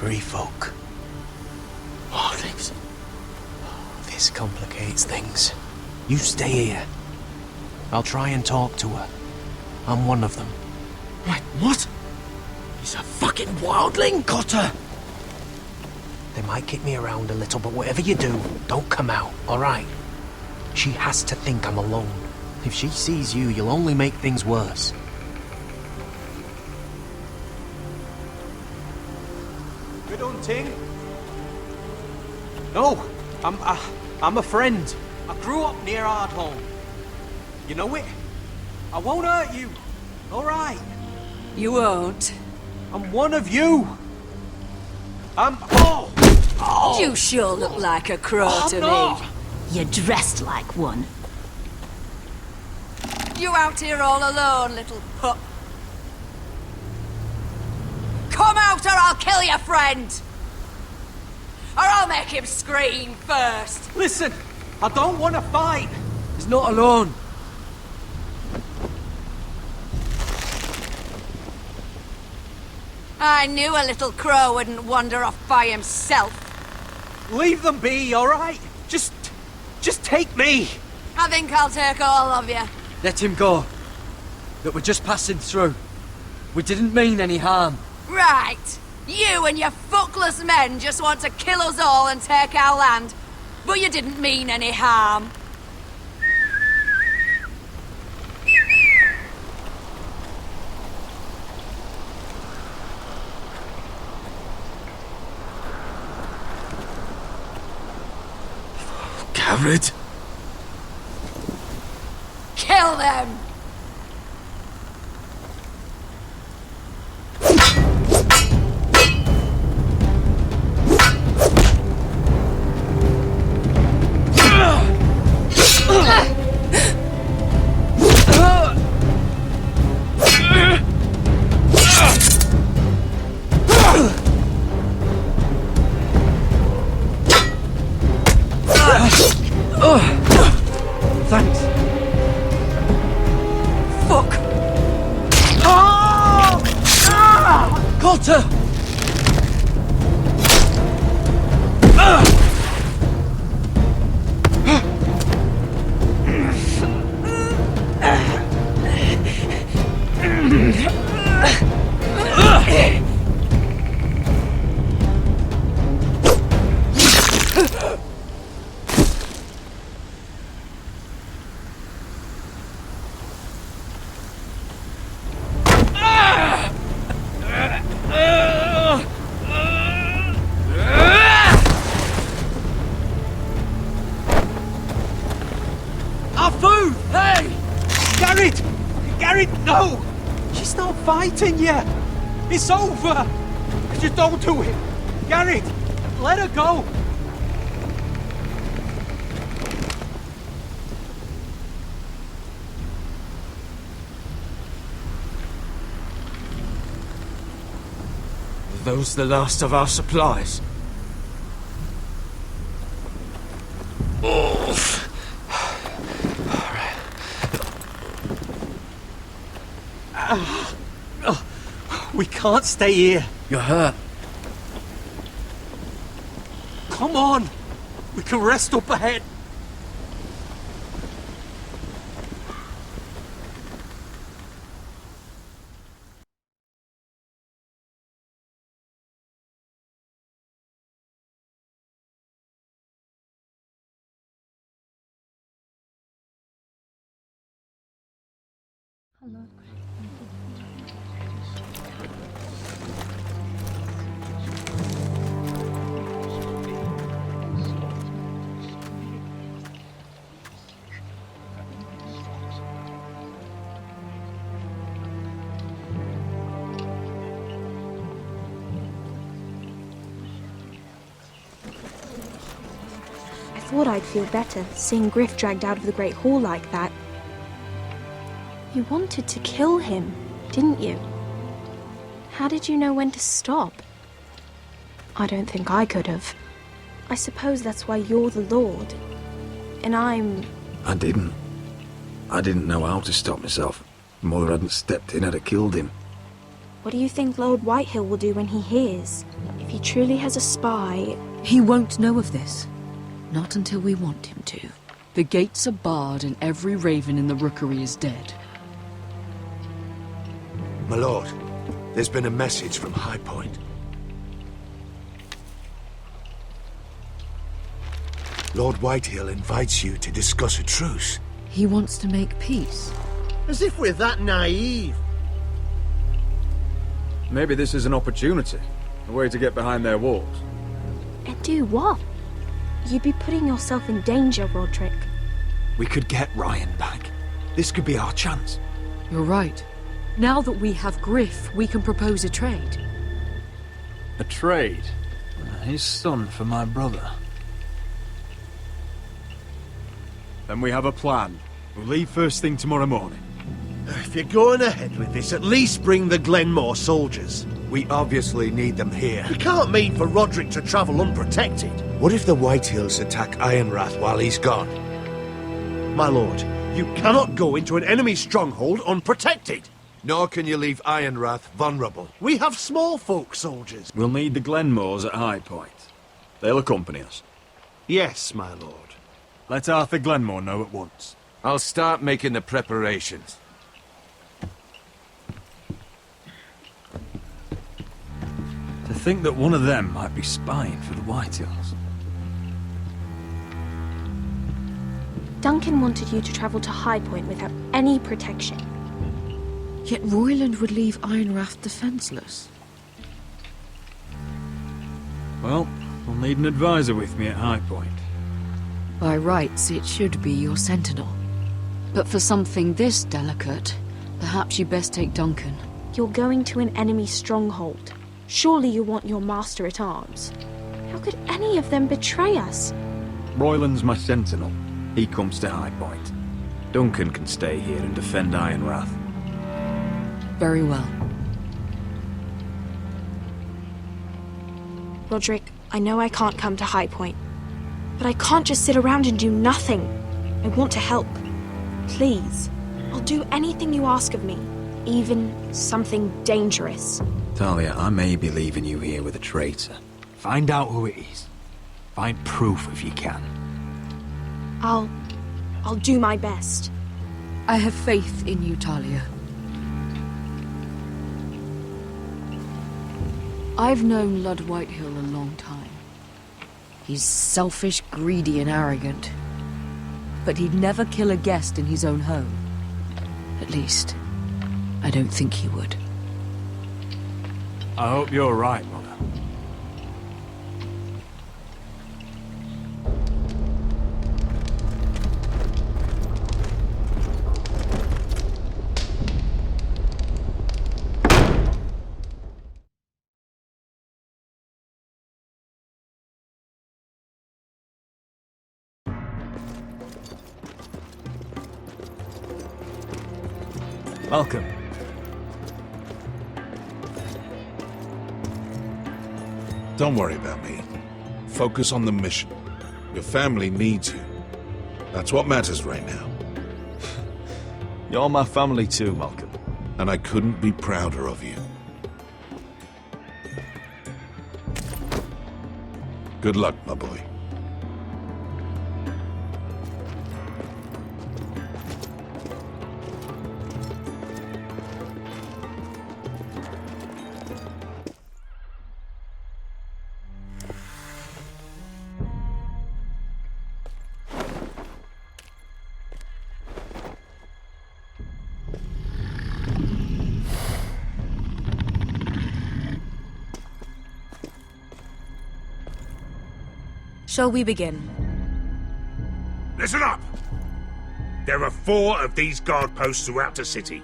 free folk. Wildlings? This complicates things. You stay here. I'll try and talk to her. I'm one of them. Wait, what? He's a fucking wildling? Cotter! They might kick me around a little, but whatever you do, don't come out, alright? She has to think I'm alone. If she sees you, you'll only make things worse. Good hunting. No, I'm a friend. I grew up near Ardholm. You know it? I won't hurt you. Alright. You won't. I'm one of you. You sure look like a crow to me. You're dressed like one. You out here all alone, little pup? Come out or I'll kill your friend! Or I'll make him scream first! Listen, I don't want to fight. He's not alone. I knew a little crow wouldn't wander off by himself. Leave them be, alright? Just take me. I think I'll take all of you. Let him go. Look, we're just passing through. We didn't mean any harm. Right. You and your fuckless men just want to kill us all and take our land. But you didn't mean any harm. Gared? Kill them! Thanks. Fuck! Cotter! Our food! Hey! Gared! Gared, no! She's not fighting yet! It's over! Just don't do it! Gared! Let her go! Are those the last of our supplies? We can't stay here. You're hurt. Come on! We can rest up ahead. I thought I'd feel better seeing Griff dragged out of the Great Hall like that. You wanted to kill him, didn't you? How did you know when to stop? I don't think I could have. I suppose that's why you're the Lord. And I'm... I didn't. I didn't know how to stop myself. Mother hadn't stepped in, I'd have killed him. What do you think Lord Whitehill will do when he hears? If he truly has a spy... He won't know of this. Not until we want him to. The gates are barred and every raven in the rookery is dead. My lord, there's been a message from High Point. Lord Whitehill invites you to discuss a truce. He wants to make peace. As if we're that naive. Maybe this is an opportunity. A way to get behind their walls. And do what? You'd be putting yourself in danger, Roderick. We could get Ryan back. This could be our chance. You're right. Now that we have Griff, we can propose a trade. A trade? His son for my brother. Then we have a plan. We'll leave first thing tomorrow morning. If you're going ahead with this, at least bring the Glenmore soldiers. We obviously need them here. You can't mean for Roderick to travel unprotected. What if the Whitehills attack Ironrath while he's gone? My lord, you cannot go into an enemy stronghold unprotected. Nor can you leave Ironrath vulnerable. We have small folk soldiers. We'll need the Glenmores at High Point. They'll accompany us. Yes, my lord. Let Arthur Glenmore know at once. I'll start making the preparations. To think that one of them might be spying for the Whitehills. Duncan wanted you to travel to High Point without any protection. Yet Royland would leave Ironrath defenseless. Well, I'll need an advisor with me at High Point. By rights, it should be your sentinel. But for something this delicate, perhaps you best take Duncan. You're going to an enemy stronghold. Surely you want your master-at-arms. How could any of them betray us? Royland's my sentinel. He comes to High Point. Duncan can stay here and defend Ironrath. Very well. Roderick, I know I can't come to High Point, but I can't just sit around and do nothing. I want to help. Please, I'll do anything you ask of me, even something dangerous. Talia, I may be leaving you here with a traitor. Find out who it is. Find proof if you can. I'll do my best. I have faith in you, Talia. I've known Lord Whitehill a long time. He's selfish, greedy, and arrogant. But he'd never kill a guest in his own home. At least, I don't think he would. I hope you're right, Mother. Welcome. Don't worry about me. Focus on the mission. Your family needs you. That's what matters right now. You're my family too, Malcolm. And I couldn't be prouder of you. Good luck, my boy. Shall we begin? Listen up! There are 4 of these guard posts throughout the city.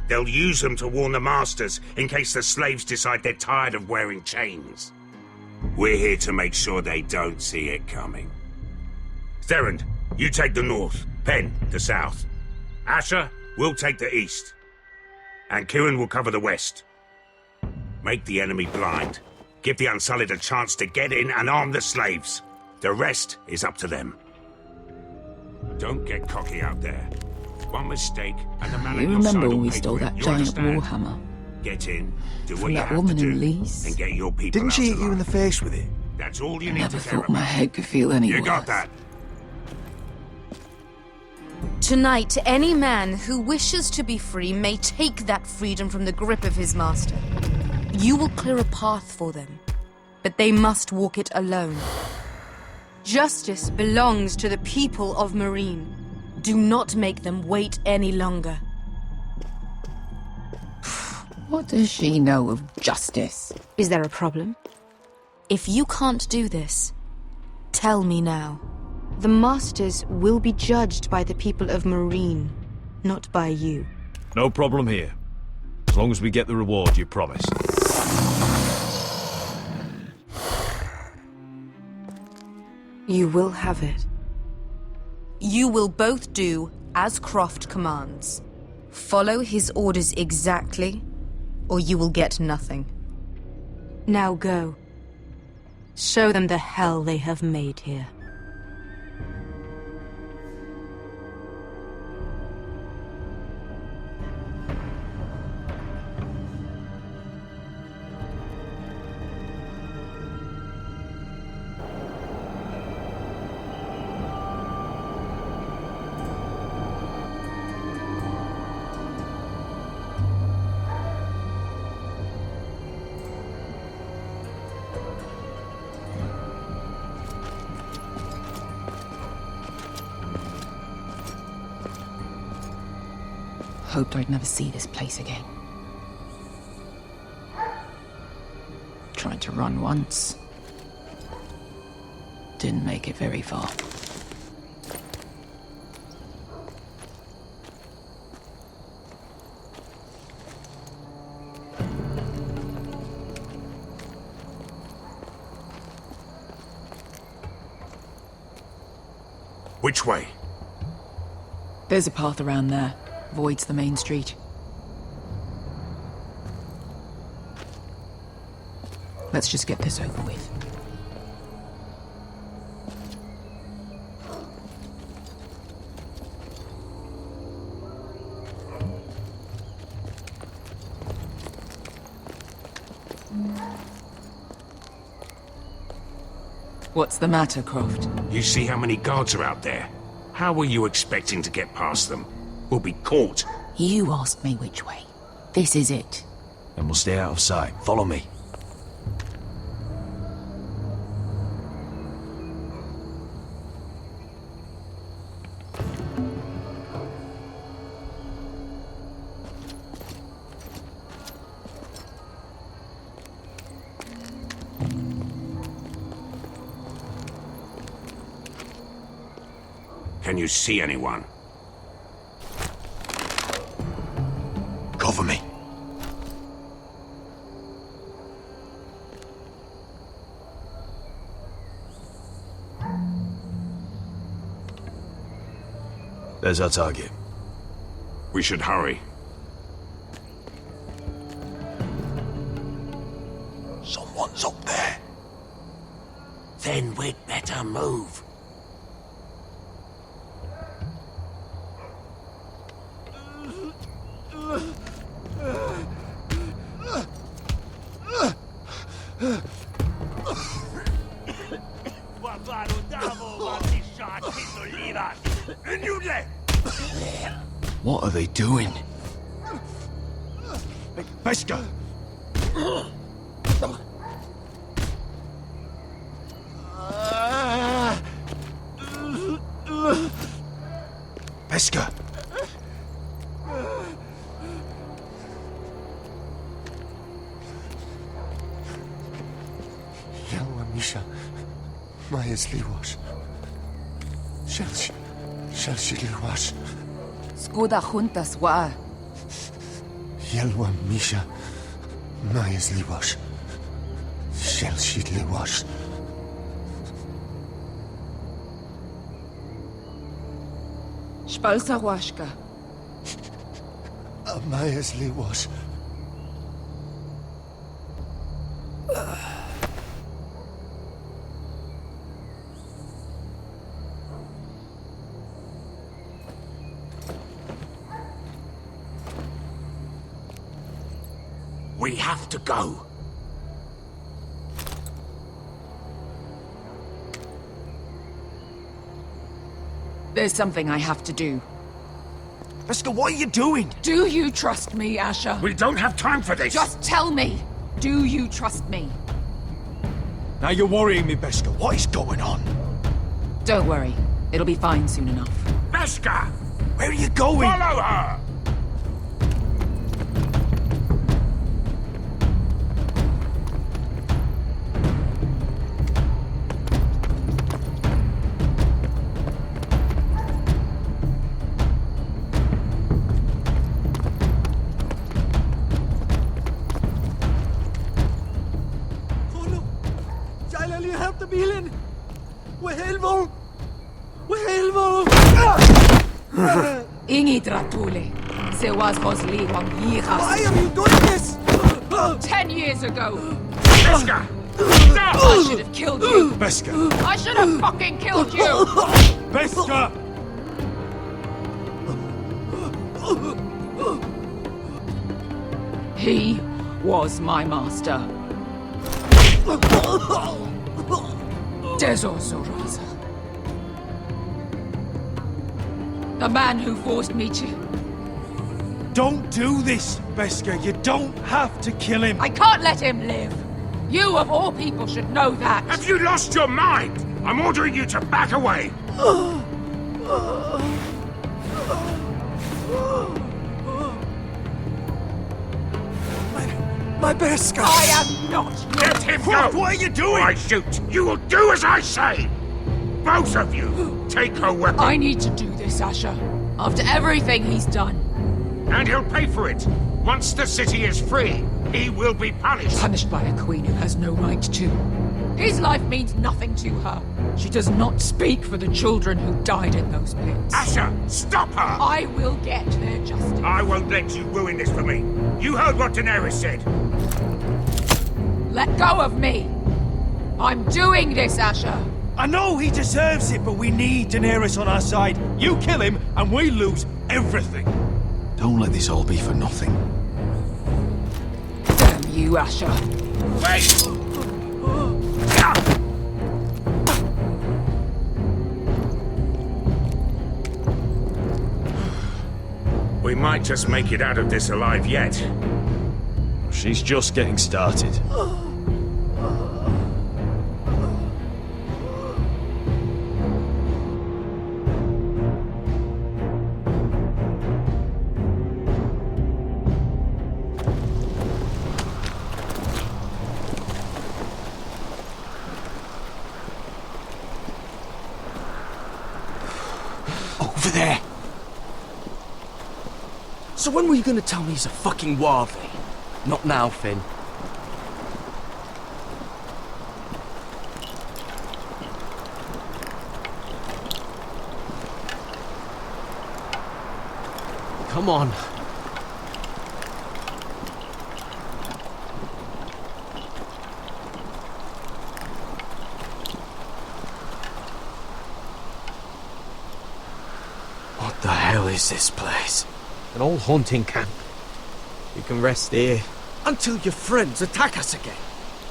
They'll use them to warn the masters in case the slaves decide they're tired of wearing chains. We're here to make sure they don't see it coming. Therend, you take the north. Penn, the south. Asher, we'll take the east. And Kieran will cover the west. Make the enemy blind. Give the Unsullied a chance to get in and arm the slaves. The rest is up to them. Don't get cocky out there. One mistake and the man You in your remember side when will we pay stole for it. that You giant understand? warhammer? Get in, do what From you that have woman to in do, Lee's? and get your people Didn't out she hit you in alive. the face with it? That's all you I need never to care thought my about. head could feel any You worse. got that? Tonight, any man who wishes to be free may take that freedom from the grip of his master. You will clear a path for them, but they must walk it alone. Justice belongs to the people of Marine. Do not make them wait any longer. What does she know of justice? Is there a problem? If you can't do this, tell me now. The Masters will be judged by the people of Marine, not by you. No problem here. As long as we get the reward you promised. You will have it. You will both do as Croft commands. Follow his orders exactly, or you will get nothing. Now go. Show them the hell they have made here. Hoped I'd never see this place again. Tried to run once. Didn't make it very far. Which way? There's a path around there. Voids the main street. Let's just get this over with. What's the matter, Croft? You see how many guards are out there? How were you expecting to get past them? We'll be caught. You asked me which way. This is it. And we'll stay out of sight. Follow me. Can you see anyone? Cover me. There's our target. We should hurry. Someone's up there. Then we'd better move. What are they doing? Pesca! Pesca! Yelwa Misha, Maya's Liwash. Shelshi Liwash. Skuda juntas wa. Yelwa Misha, Maya's Liwash. Shelshi Liwash. Spalsa washka. Maya's Liwash. We have to go. There's something I have to do. Beskha, what are you doing? Do you trust me, Asher? We don't have time for this. Just tell me. Do you trust me? Now you're worrying me, Beskha. What is going on? Don't worry. It'll be fine soon enough. Beskha! Where are you going? Follow her! Ingi Dratule. Se was Hosli Wang Yiras. Why are you doing this? 10 years ago. Beskha! I should have killed you. Beskha! I should have fucking killed you. Beskha! He was my master. Dezor Zoraza. The man who forced me to... Don't do this, Beskha. You don't have to kill him. I can't let him live. You, of all people, should know that. Have you lost your mind? I'm ordering you to back away. My Beskha! I am not. Let him go! What are you doing? Or I shoot. You will do as I say. Both of you, take her weapon. I need to do this, Asher. After everything he's done. And he'll pay for it. Once the city is free, he will be punished. Punished by a queen who has no right to. His life means nothing to her. She does not speak for the children who died in those pits. Asher, stop her! I will get their justice. I won't let you ruin this for me. You heard what Daenerys said. Let go of me. I'm doing this, Asher. I know he deserves it, but we need Daenerys on our side. You kill him, and we lose everything. Don't let this all be for nothing. Damn you, Asher. Wait! We might just make it out of this alive yet. She's just getting started. Over there. So when were you gonna tell me he's a fucking wildling? Not now, Finn. Come on. What the hell is this place? An old hunting camp. We can rest here. Until your friends attack us again.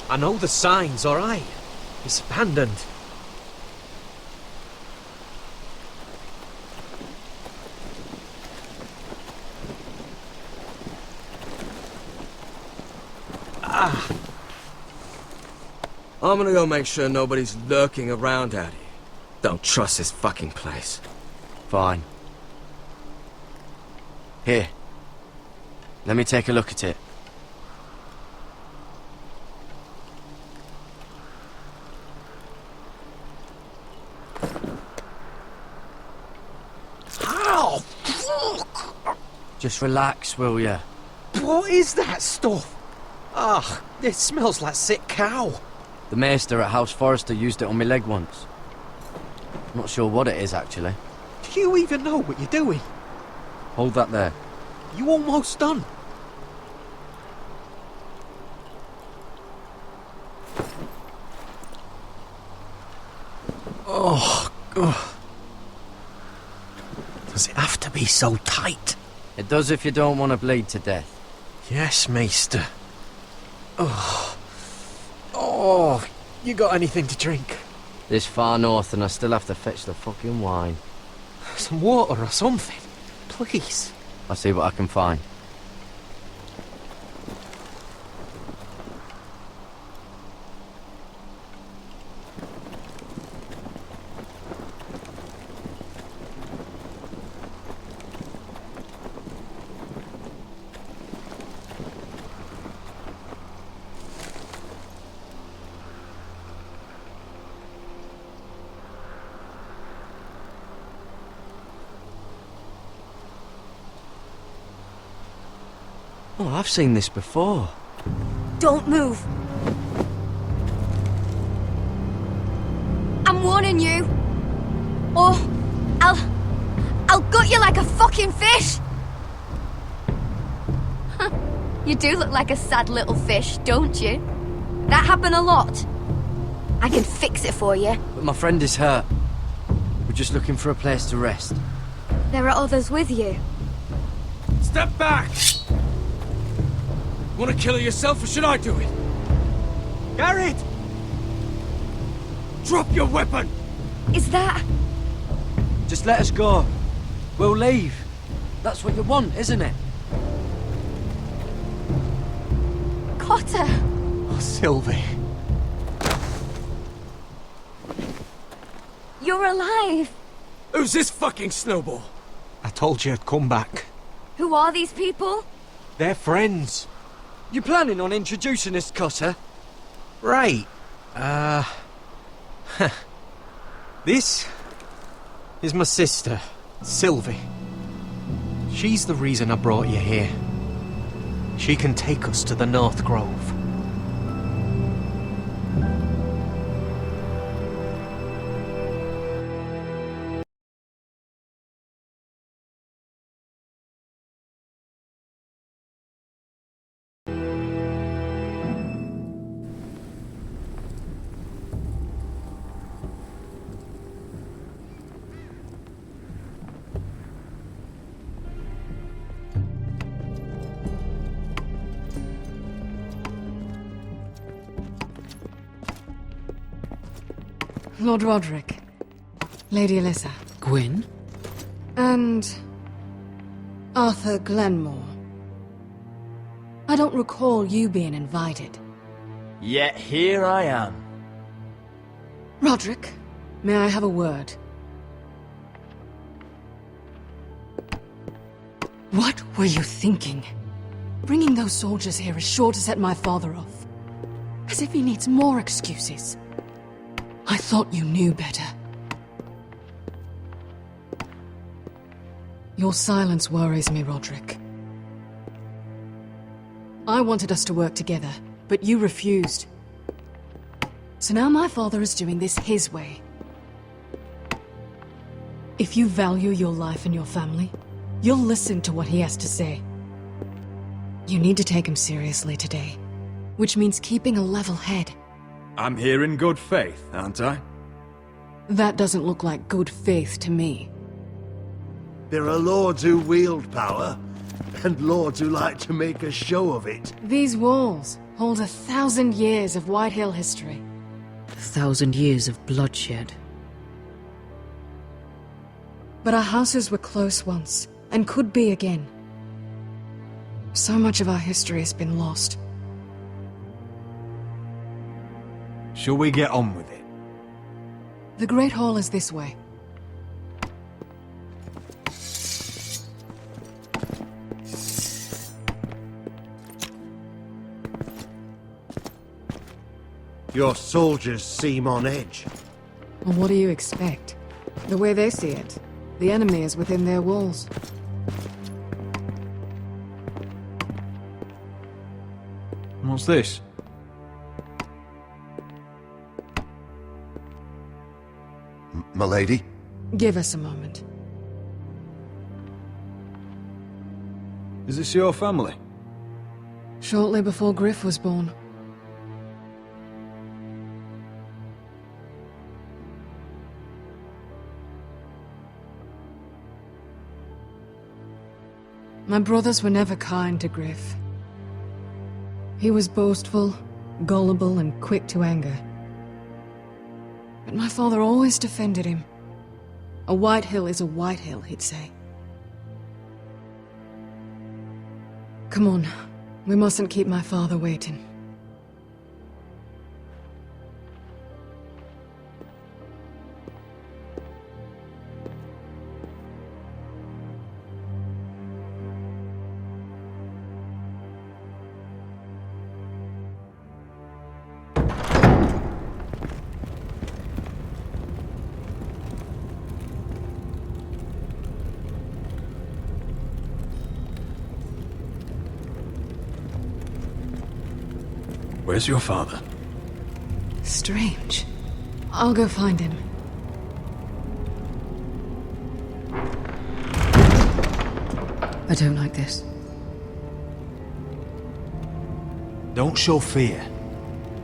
I know the signs, alright? It's abandoned. I'm gonna go make sure nobody's lurking around out here. Don't trust this fucking place. Fine. Here. Let me take a look at it. How? Fuck! Just relax, will ya? What is that stuff? Ah, it smells like sick cow. The maester at House Forrester used it on my leg once. Not sure what it is, actually. Do you even know what you're doing? Hold that there. You almost done. Oh, God. Does it have to be so tight? It does if you don't want to bleed to death. Yes, Maester. Oh, you got anything to drink? This far north and I still have to fetch the fucking wine. Some water or something, please. I'll see what I can find. Oh, I've seen this before. Don't move. I'm warning you. Or I'll gut you like a fucking fish. You do look like a sad little fish, don't you? That happen a lot. I can fix it for you. But my friend is hurt. We're just looking for a place to rest. There are others with you. Step back! Want to kill her yourself, or should I do it? Garrett! Drop your weapon! Is that... Just let us go. We'll leave. That's what you want, isn't it? Cotter! Oh, Sylvie. You're alive! Who's this fucking snowball? I told you I'd come back. Who are these people? They're friends. You planning on introducing us, Cotter? Right. This is my sister, Sylvie. She's the reason I brought you here. She can take us to the North Grove. Lord Roderick, Lady Alyssa. Gwyn? And... Arthur Glenmore. I don't recall you being invited. Yet here I am. Roderick, may I have a word? What were you thinking? Bringing those soldiers here is sure to set my father off. As if he needs more excuses. I thought you knew better. Your silence worries me, Roderick. I wanted us to work together, but you refused. So now my father is doing this his way. If you value your life and your family, you'll listen to what he has to say. You need to take him seriously today, which means keeping a level head. I'm here in good faith, aren't I? That doesn't look like good faith to me. There are lords who wield power, and lords who like to make a show of it. These walls hold 1,000 years of Whitehill history. 1,000 years of bloodshed. But our houses were close once, and could be again. So much of our history has been lost. Shall we get on with it? The Great Hall is this way. Your soldiers seem on edge. Well, what do you expect? The way they see it, the enemy is within their walls. What's this? Milady? Give us a moment. Is this your family? Shortly before Griff was born. My brothers were never kind to Griff. He was boastful, gullible, and quick to anger. But my father always defended him. A Whitehill is a Whitehill, he'd say. Come on, we mustn't keep my father waiting. Where's your father? Strange. I'll go find him. I don't like this. Don't show fear.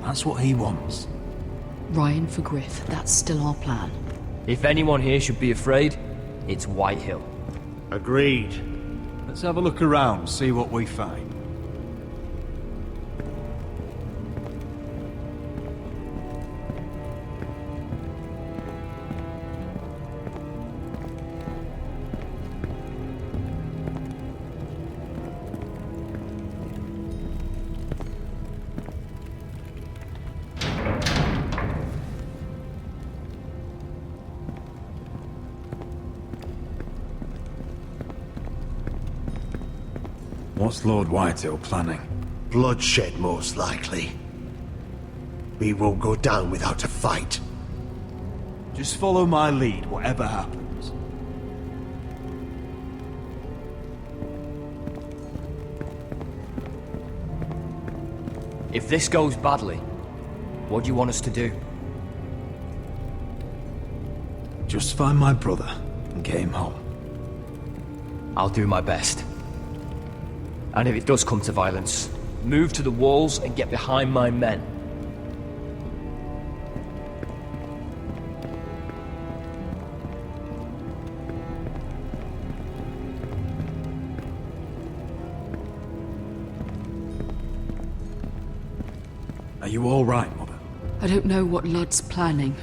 That's what he wants. Ryan for Griff, that's still our plan. If anyone here should be afraid, it's Whitehill. Agreed. Let's have a look around, see what we find. What's Lord Whitehill planning? Bloodshed, most likely. We won't go down without a fight. Just follow my lead, whatever happens. If this goes badly, what do you want us to do? Just find my brother and get him home. I'll do my best. And if it does come to violence, move to the walls and get behind my men. Are you all right, Mother? I don't know what Ludd's planning,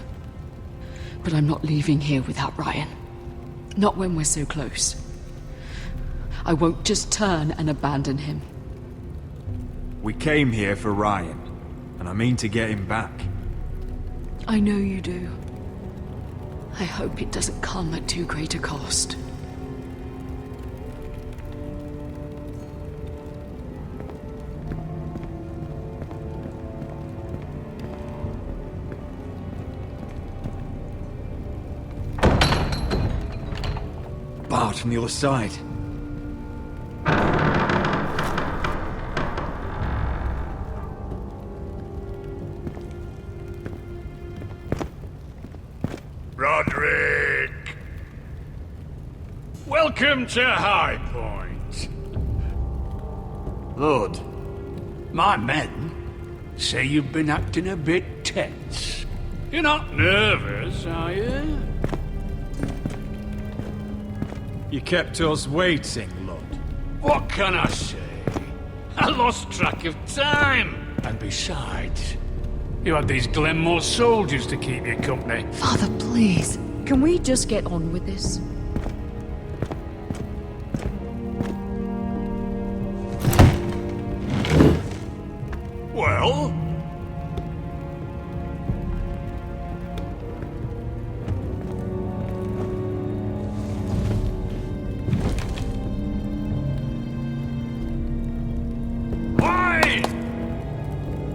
but I'm not leaving here without Ryan. Not when we're so close. I won't just turn and abandon him. We came here for Ryan, and I mean to get him back. I know you do. I hope it doesn't come at too great a cost. Barred from the other side. Roderick! Welcome to High Point. Lord, my men say you've been acting a bit tense. You're not nervous, are you? You kept us waiting, Lord. What can I say? I lost track of time. And besides, you had these Glenmore soldiers to keep you company. Father, please. Can we just get on with this? Well? Why?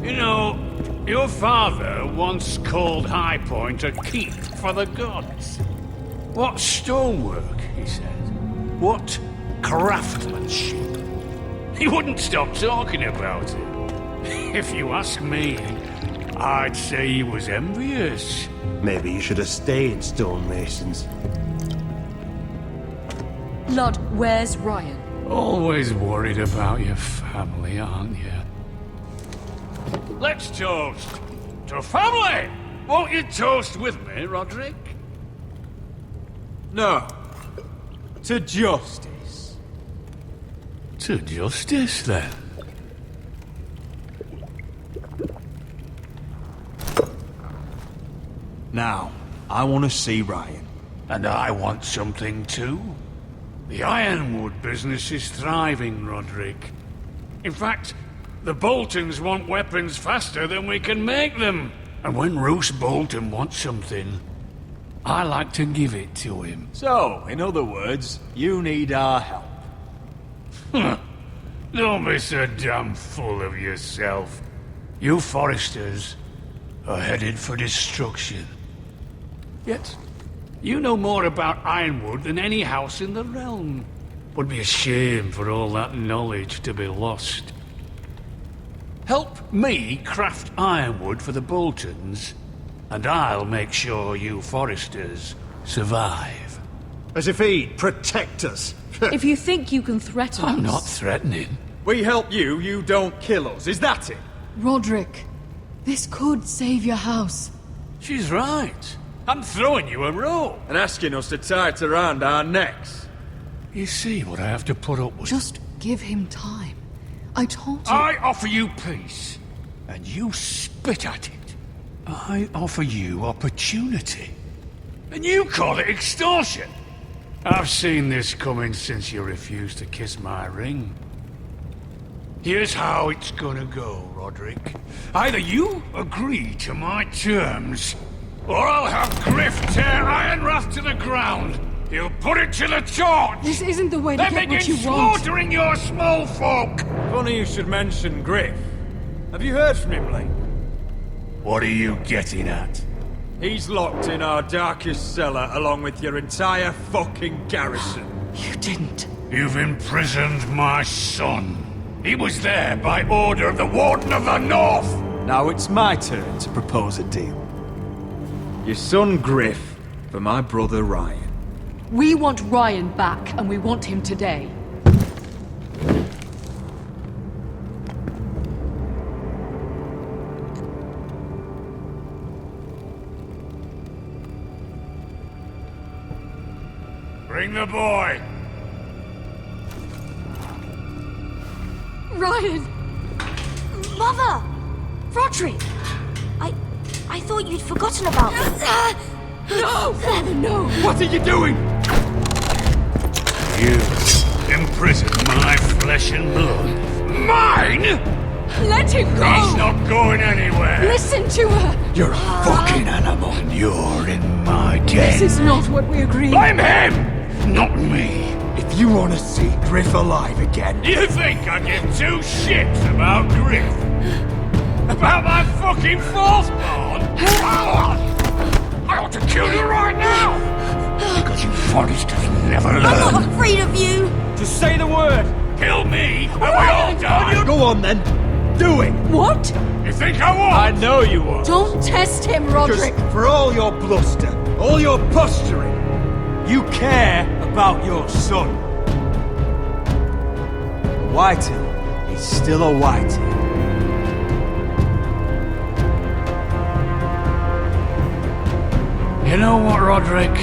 You know, your father once called High Point a keep for the gods. What stonework, he said. What craftsmanship. He wouldn't stop talking about it. If you ask me, I'd say he was envious. Maybe you should have stayed, stonemasons. Ludd, where's Ryan? Always worried about your family, aren't you? Let's toast to family! Won't you toast with me, Roderick? No. To justice. To justice, then. Now, I want to see Ryan. And I want something too. The Ironwood business is thriving, Roderick. In fact, the Boltons want weapons faster than we can make them. And when Roose Bolton wants something, I like to give it to him. So, in other words, you need our help. Don't be so damn full of yourself. You Foresters are headed for destruction. Yet, you know more about Ironwood than any house in the realm. Would be a shame for all that knowledge to be lost. Help me craft Ironwood for the Boltons, and I'll make sure you Foresters survive. As if he'd protect us. If you think you can threaten us... I'm not threatening. We help you, you don't kill us. Is that it? Roderick, this could save your house. She's right. I'm throwing you a rope. And asking us to tie it around our necks. You see what I have to put up with? Just give him time. I told you... I offer you peace, and you spit at it. I offer you opportunity, and you call it extortion. I've seen this coming since you refused to kiss my ring. Here's how it's gonna go, Roderick. Either you agree to my terms, or I'll have Griff tear Ironrath to the ground. He'll put it to the torch! This isn't the way to then get what you begin want. slaughtering your small folk! Funny you should mention Griff. Have you heard from him lately? What are you getting at? He's locked in our darkest cellar along with your entire fucking garrison. You didn't. You've imprisoned my son. He was there by order of the Warden of the North! Now it's my turn to propose a deal. Your son Griff for my brother Ryan. We want Ryan back, and we want him today. Bring the boy! Ryan! Mother! Roderick! I thought you'd forgotten about me. No! Father, no! What are you doing? You imprisoned my flesh and blood. Mine?! Let him go! He's not going anywhere! Listen to her! You're a fucking animal, and you're in my den. This is not what we agreed. Blame him! Not me. If you want to see Griff alive again... You think I give two shits about Griff? About my fucking firstborn? I ought to kill you right now! Because you Foresters never learn. I'm not afraid of you! Just say the word! Kill me, and we all die! Go on then. Do it. What? You think I won't? I know you won't. Don't test him, Roderick! Because for all your bluster, all your posturing, you care about your son. Whitehill is still a Whitehill. You know what, Roderick?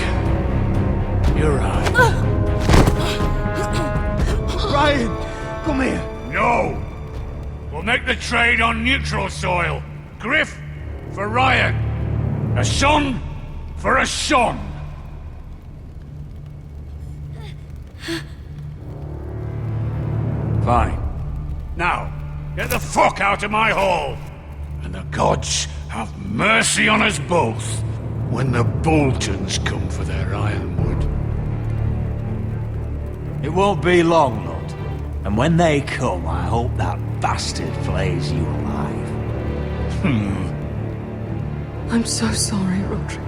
You're right. Ryan, come here. No! We'll make the trade on neutral soil. Griff for Ryan. A son for a son. Fine. Now, get the fuck out of my hall. And the gods have mercy on us both when the Boltons come for their ironwood. It won't be long, Lord. And when they come, I hope that bastard flays you alive. I'm so sorry, Roderick.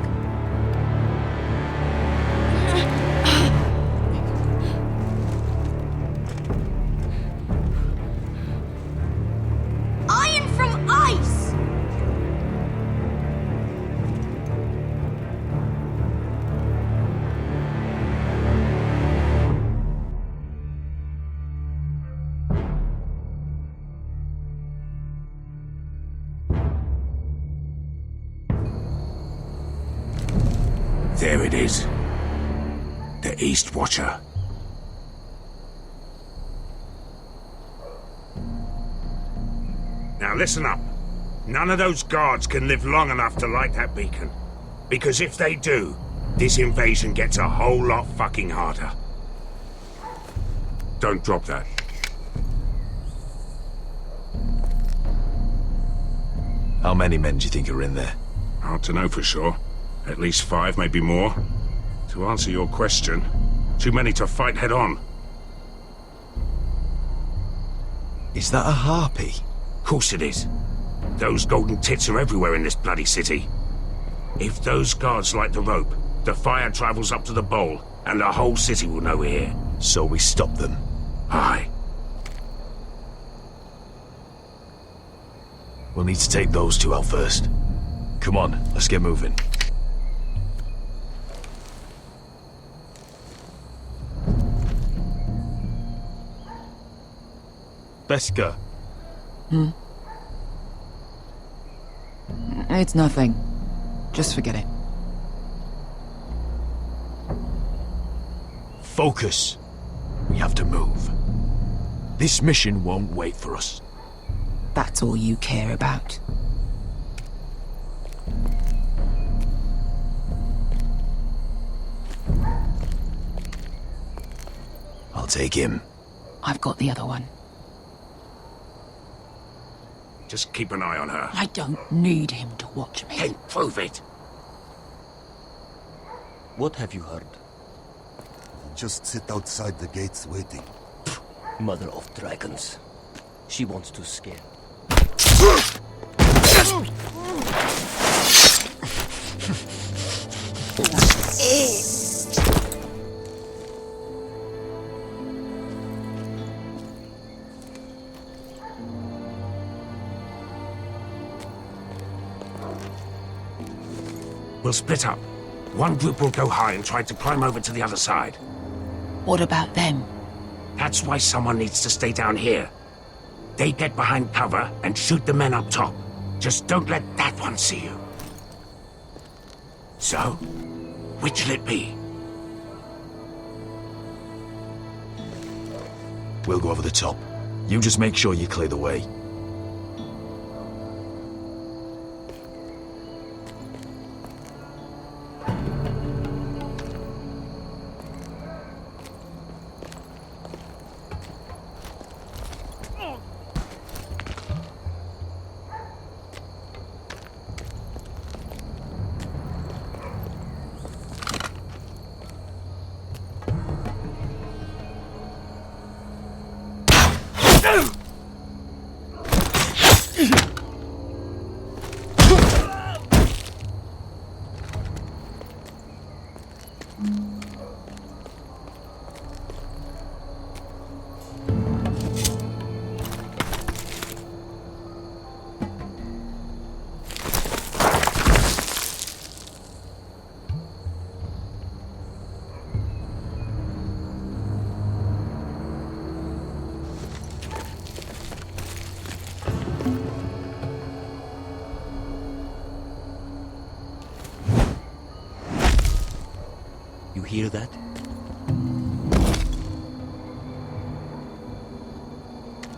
Iron from ice! There it is. The East Watcher. Now listen up. None of those guards can live long enough to light that beacon. Because if they do, this invasion gets a whole lot fucking harder. Don't drop that. How many men do you think are in there? Hard to know for sure. At least 5, maybe more. To answer your question, too many to fight head on. Is that a harpy? Course it is. Those golden tits are everywhere in this bloody city. If those guards light the rope, the fire travels up to the bowl, and the whole city will know we're here. So we stop them? Aye. We'll need to take those 2 out first. Come on, let's get moving. Beskha. It's nothing. Just forget it. Focus. We have to move. This mission won't wait for us. That's all you care about. I'll take him. I've got the other one. Just keep an eye on her. I don't need him to watch me. Then prove it. What have you heard? Just sit outside the gates waiting. Mother of dragons. She wants to scare. We'll split up. One group will go high and try to climb over to the other side. What about them? That's why someone needs to stay down here. They get behind cover and shoot the men up top. Just don't let that one see you. So, which'll it be? We'll go over the top. You just make sure you clear the way. You hear that?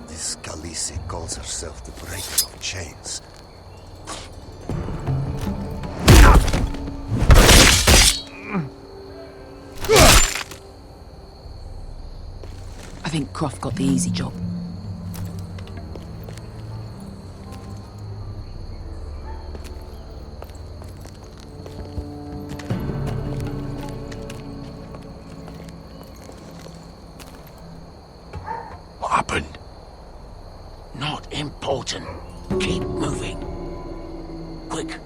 This Khaleesi calls herself the Breaker of Chains. I think Croft got the easy job. What happened? Not important. Keep moving. Quick,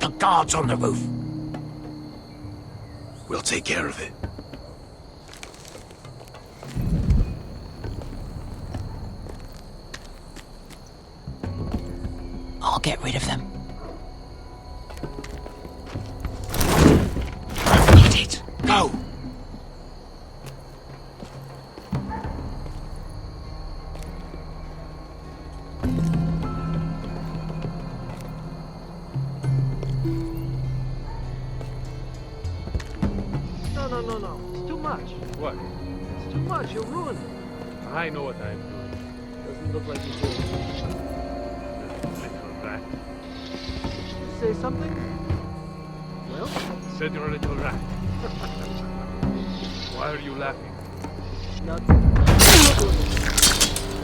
the guards on the roof. We'll take care of it. I'll get rid of them. Got it. Go! No. It's too much. What? It's too much. You'll ruin it. I know what I'm doing. Doesn't look like you do. Little rat. Say something? Well? said you're a little rat. Why are you laughing?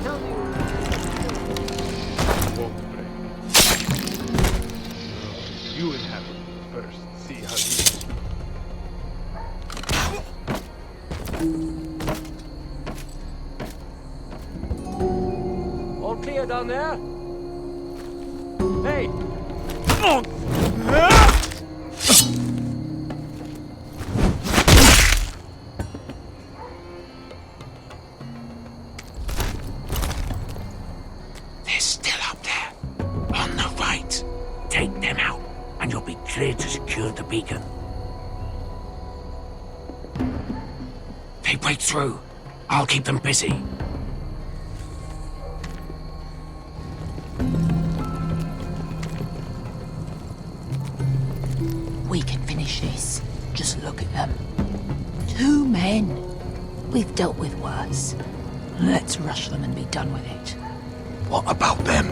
Tell me. Won't break. You inhabit first. See how you. All clear down there? Hey! They're still up there. On the right. Take them out, and you'll be clear to secure the beacon. They break through. I'll keep them busy. We can finish this. Just look at them. 2 men. We've dealt with worse. Let's rush them and be done with it. What about them?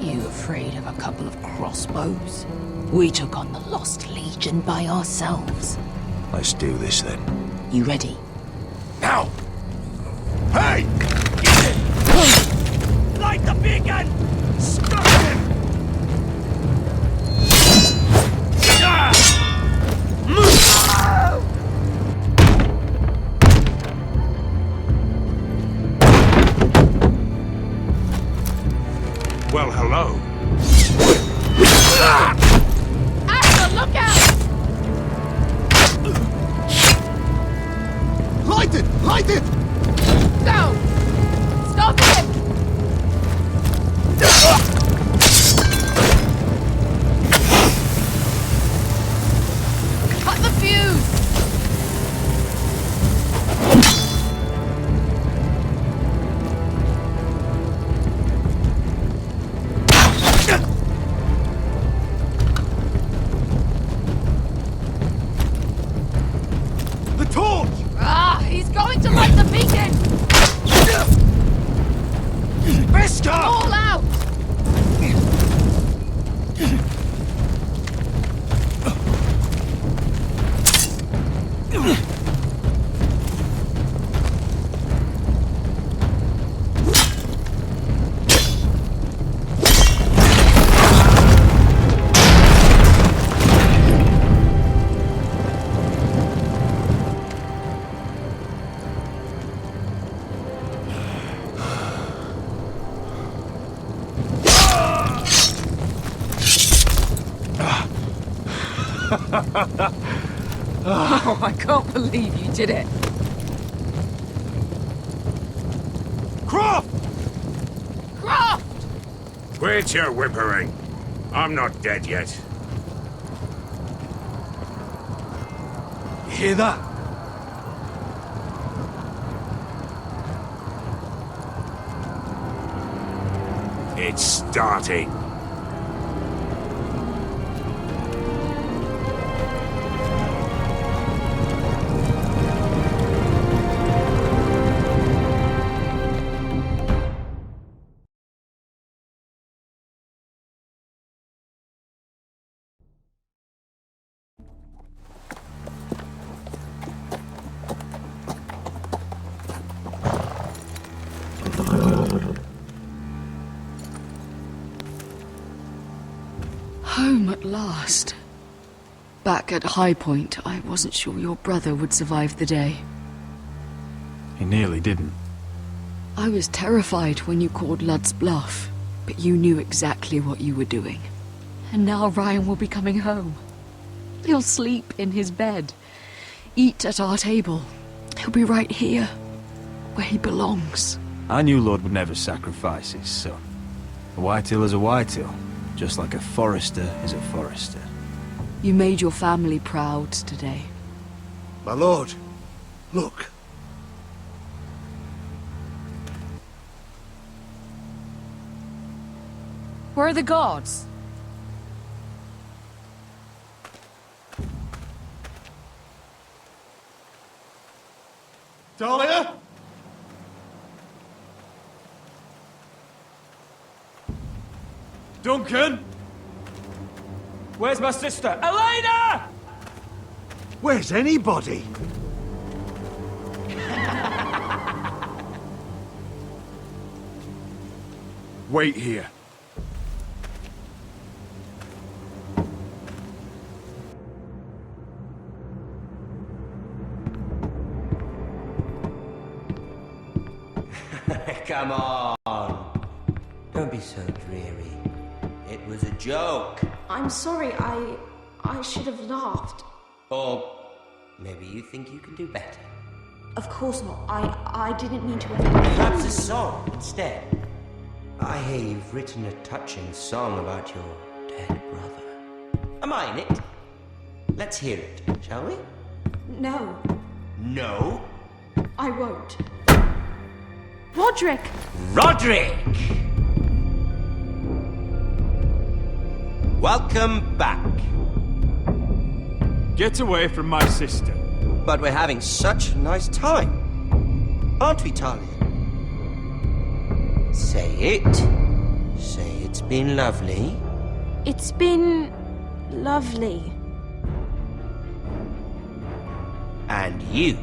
You afraid of a couple of crossbows? We took on the Lost Legion by ourselves. Let's do this then. You ready? Now! Hey! Light the beacon! Stop him! Well, hello. Asher, look out! Light it! Light it! No! Stop it! Cut the fuse! The torch! Ah, he's going to light the beacon! Briscoe! All out! Oh, I can't believe you did it. Croft! Croft! Quit your whimpering. I'm not dead yet. You hear that? It's starting. Home at last. Back at High Point, I wasn't sure your brother would survive the day. He nearly didn't. I was terrified when you called Ludd's bluff, but you knew exactly what you were doing. And now Ryan will be coming home. He'll sleep in his bed, eat at our table. He'll be right here, where he belongs. I knew Lord would never sacrifice his son. A Whitehill is a Whitehill, just like a Forrester is a Forrester. You made your family proud today. My lord, look. Where are the guards? Dahlia? Duncan? Where's my sister? Elena! Where's anybody? Wait here. Come on. Don't be so dreary. It was a joke. I'm sorry, I should have laughed. Or maybe you think you can do better. Of course not. I didn't mean to Perhaps a song instead. I hear you've written a touching song about your dead brother. Am I in it? Let's hear it, shall we? No, No? I won't. Roderick! Roderick! Welcome back. Get away from my sister. But we're having such a nice time. Aren't we, Talia? Say it. Say it's been lovely. It's been lovely. And you.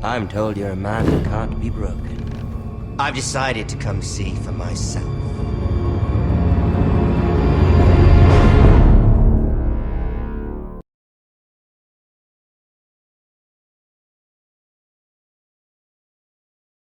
I'm told you're a man who can't be broken. I've decided to come see for myself.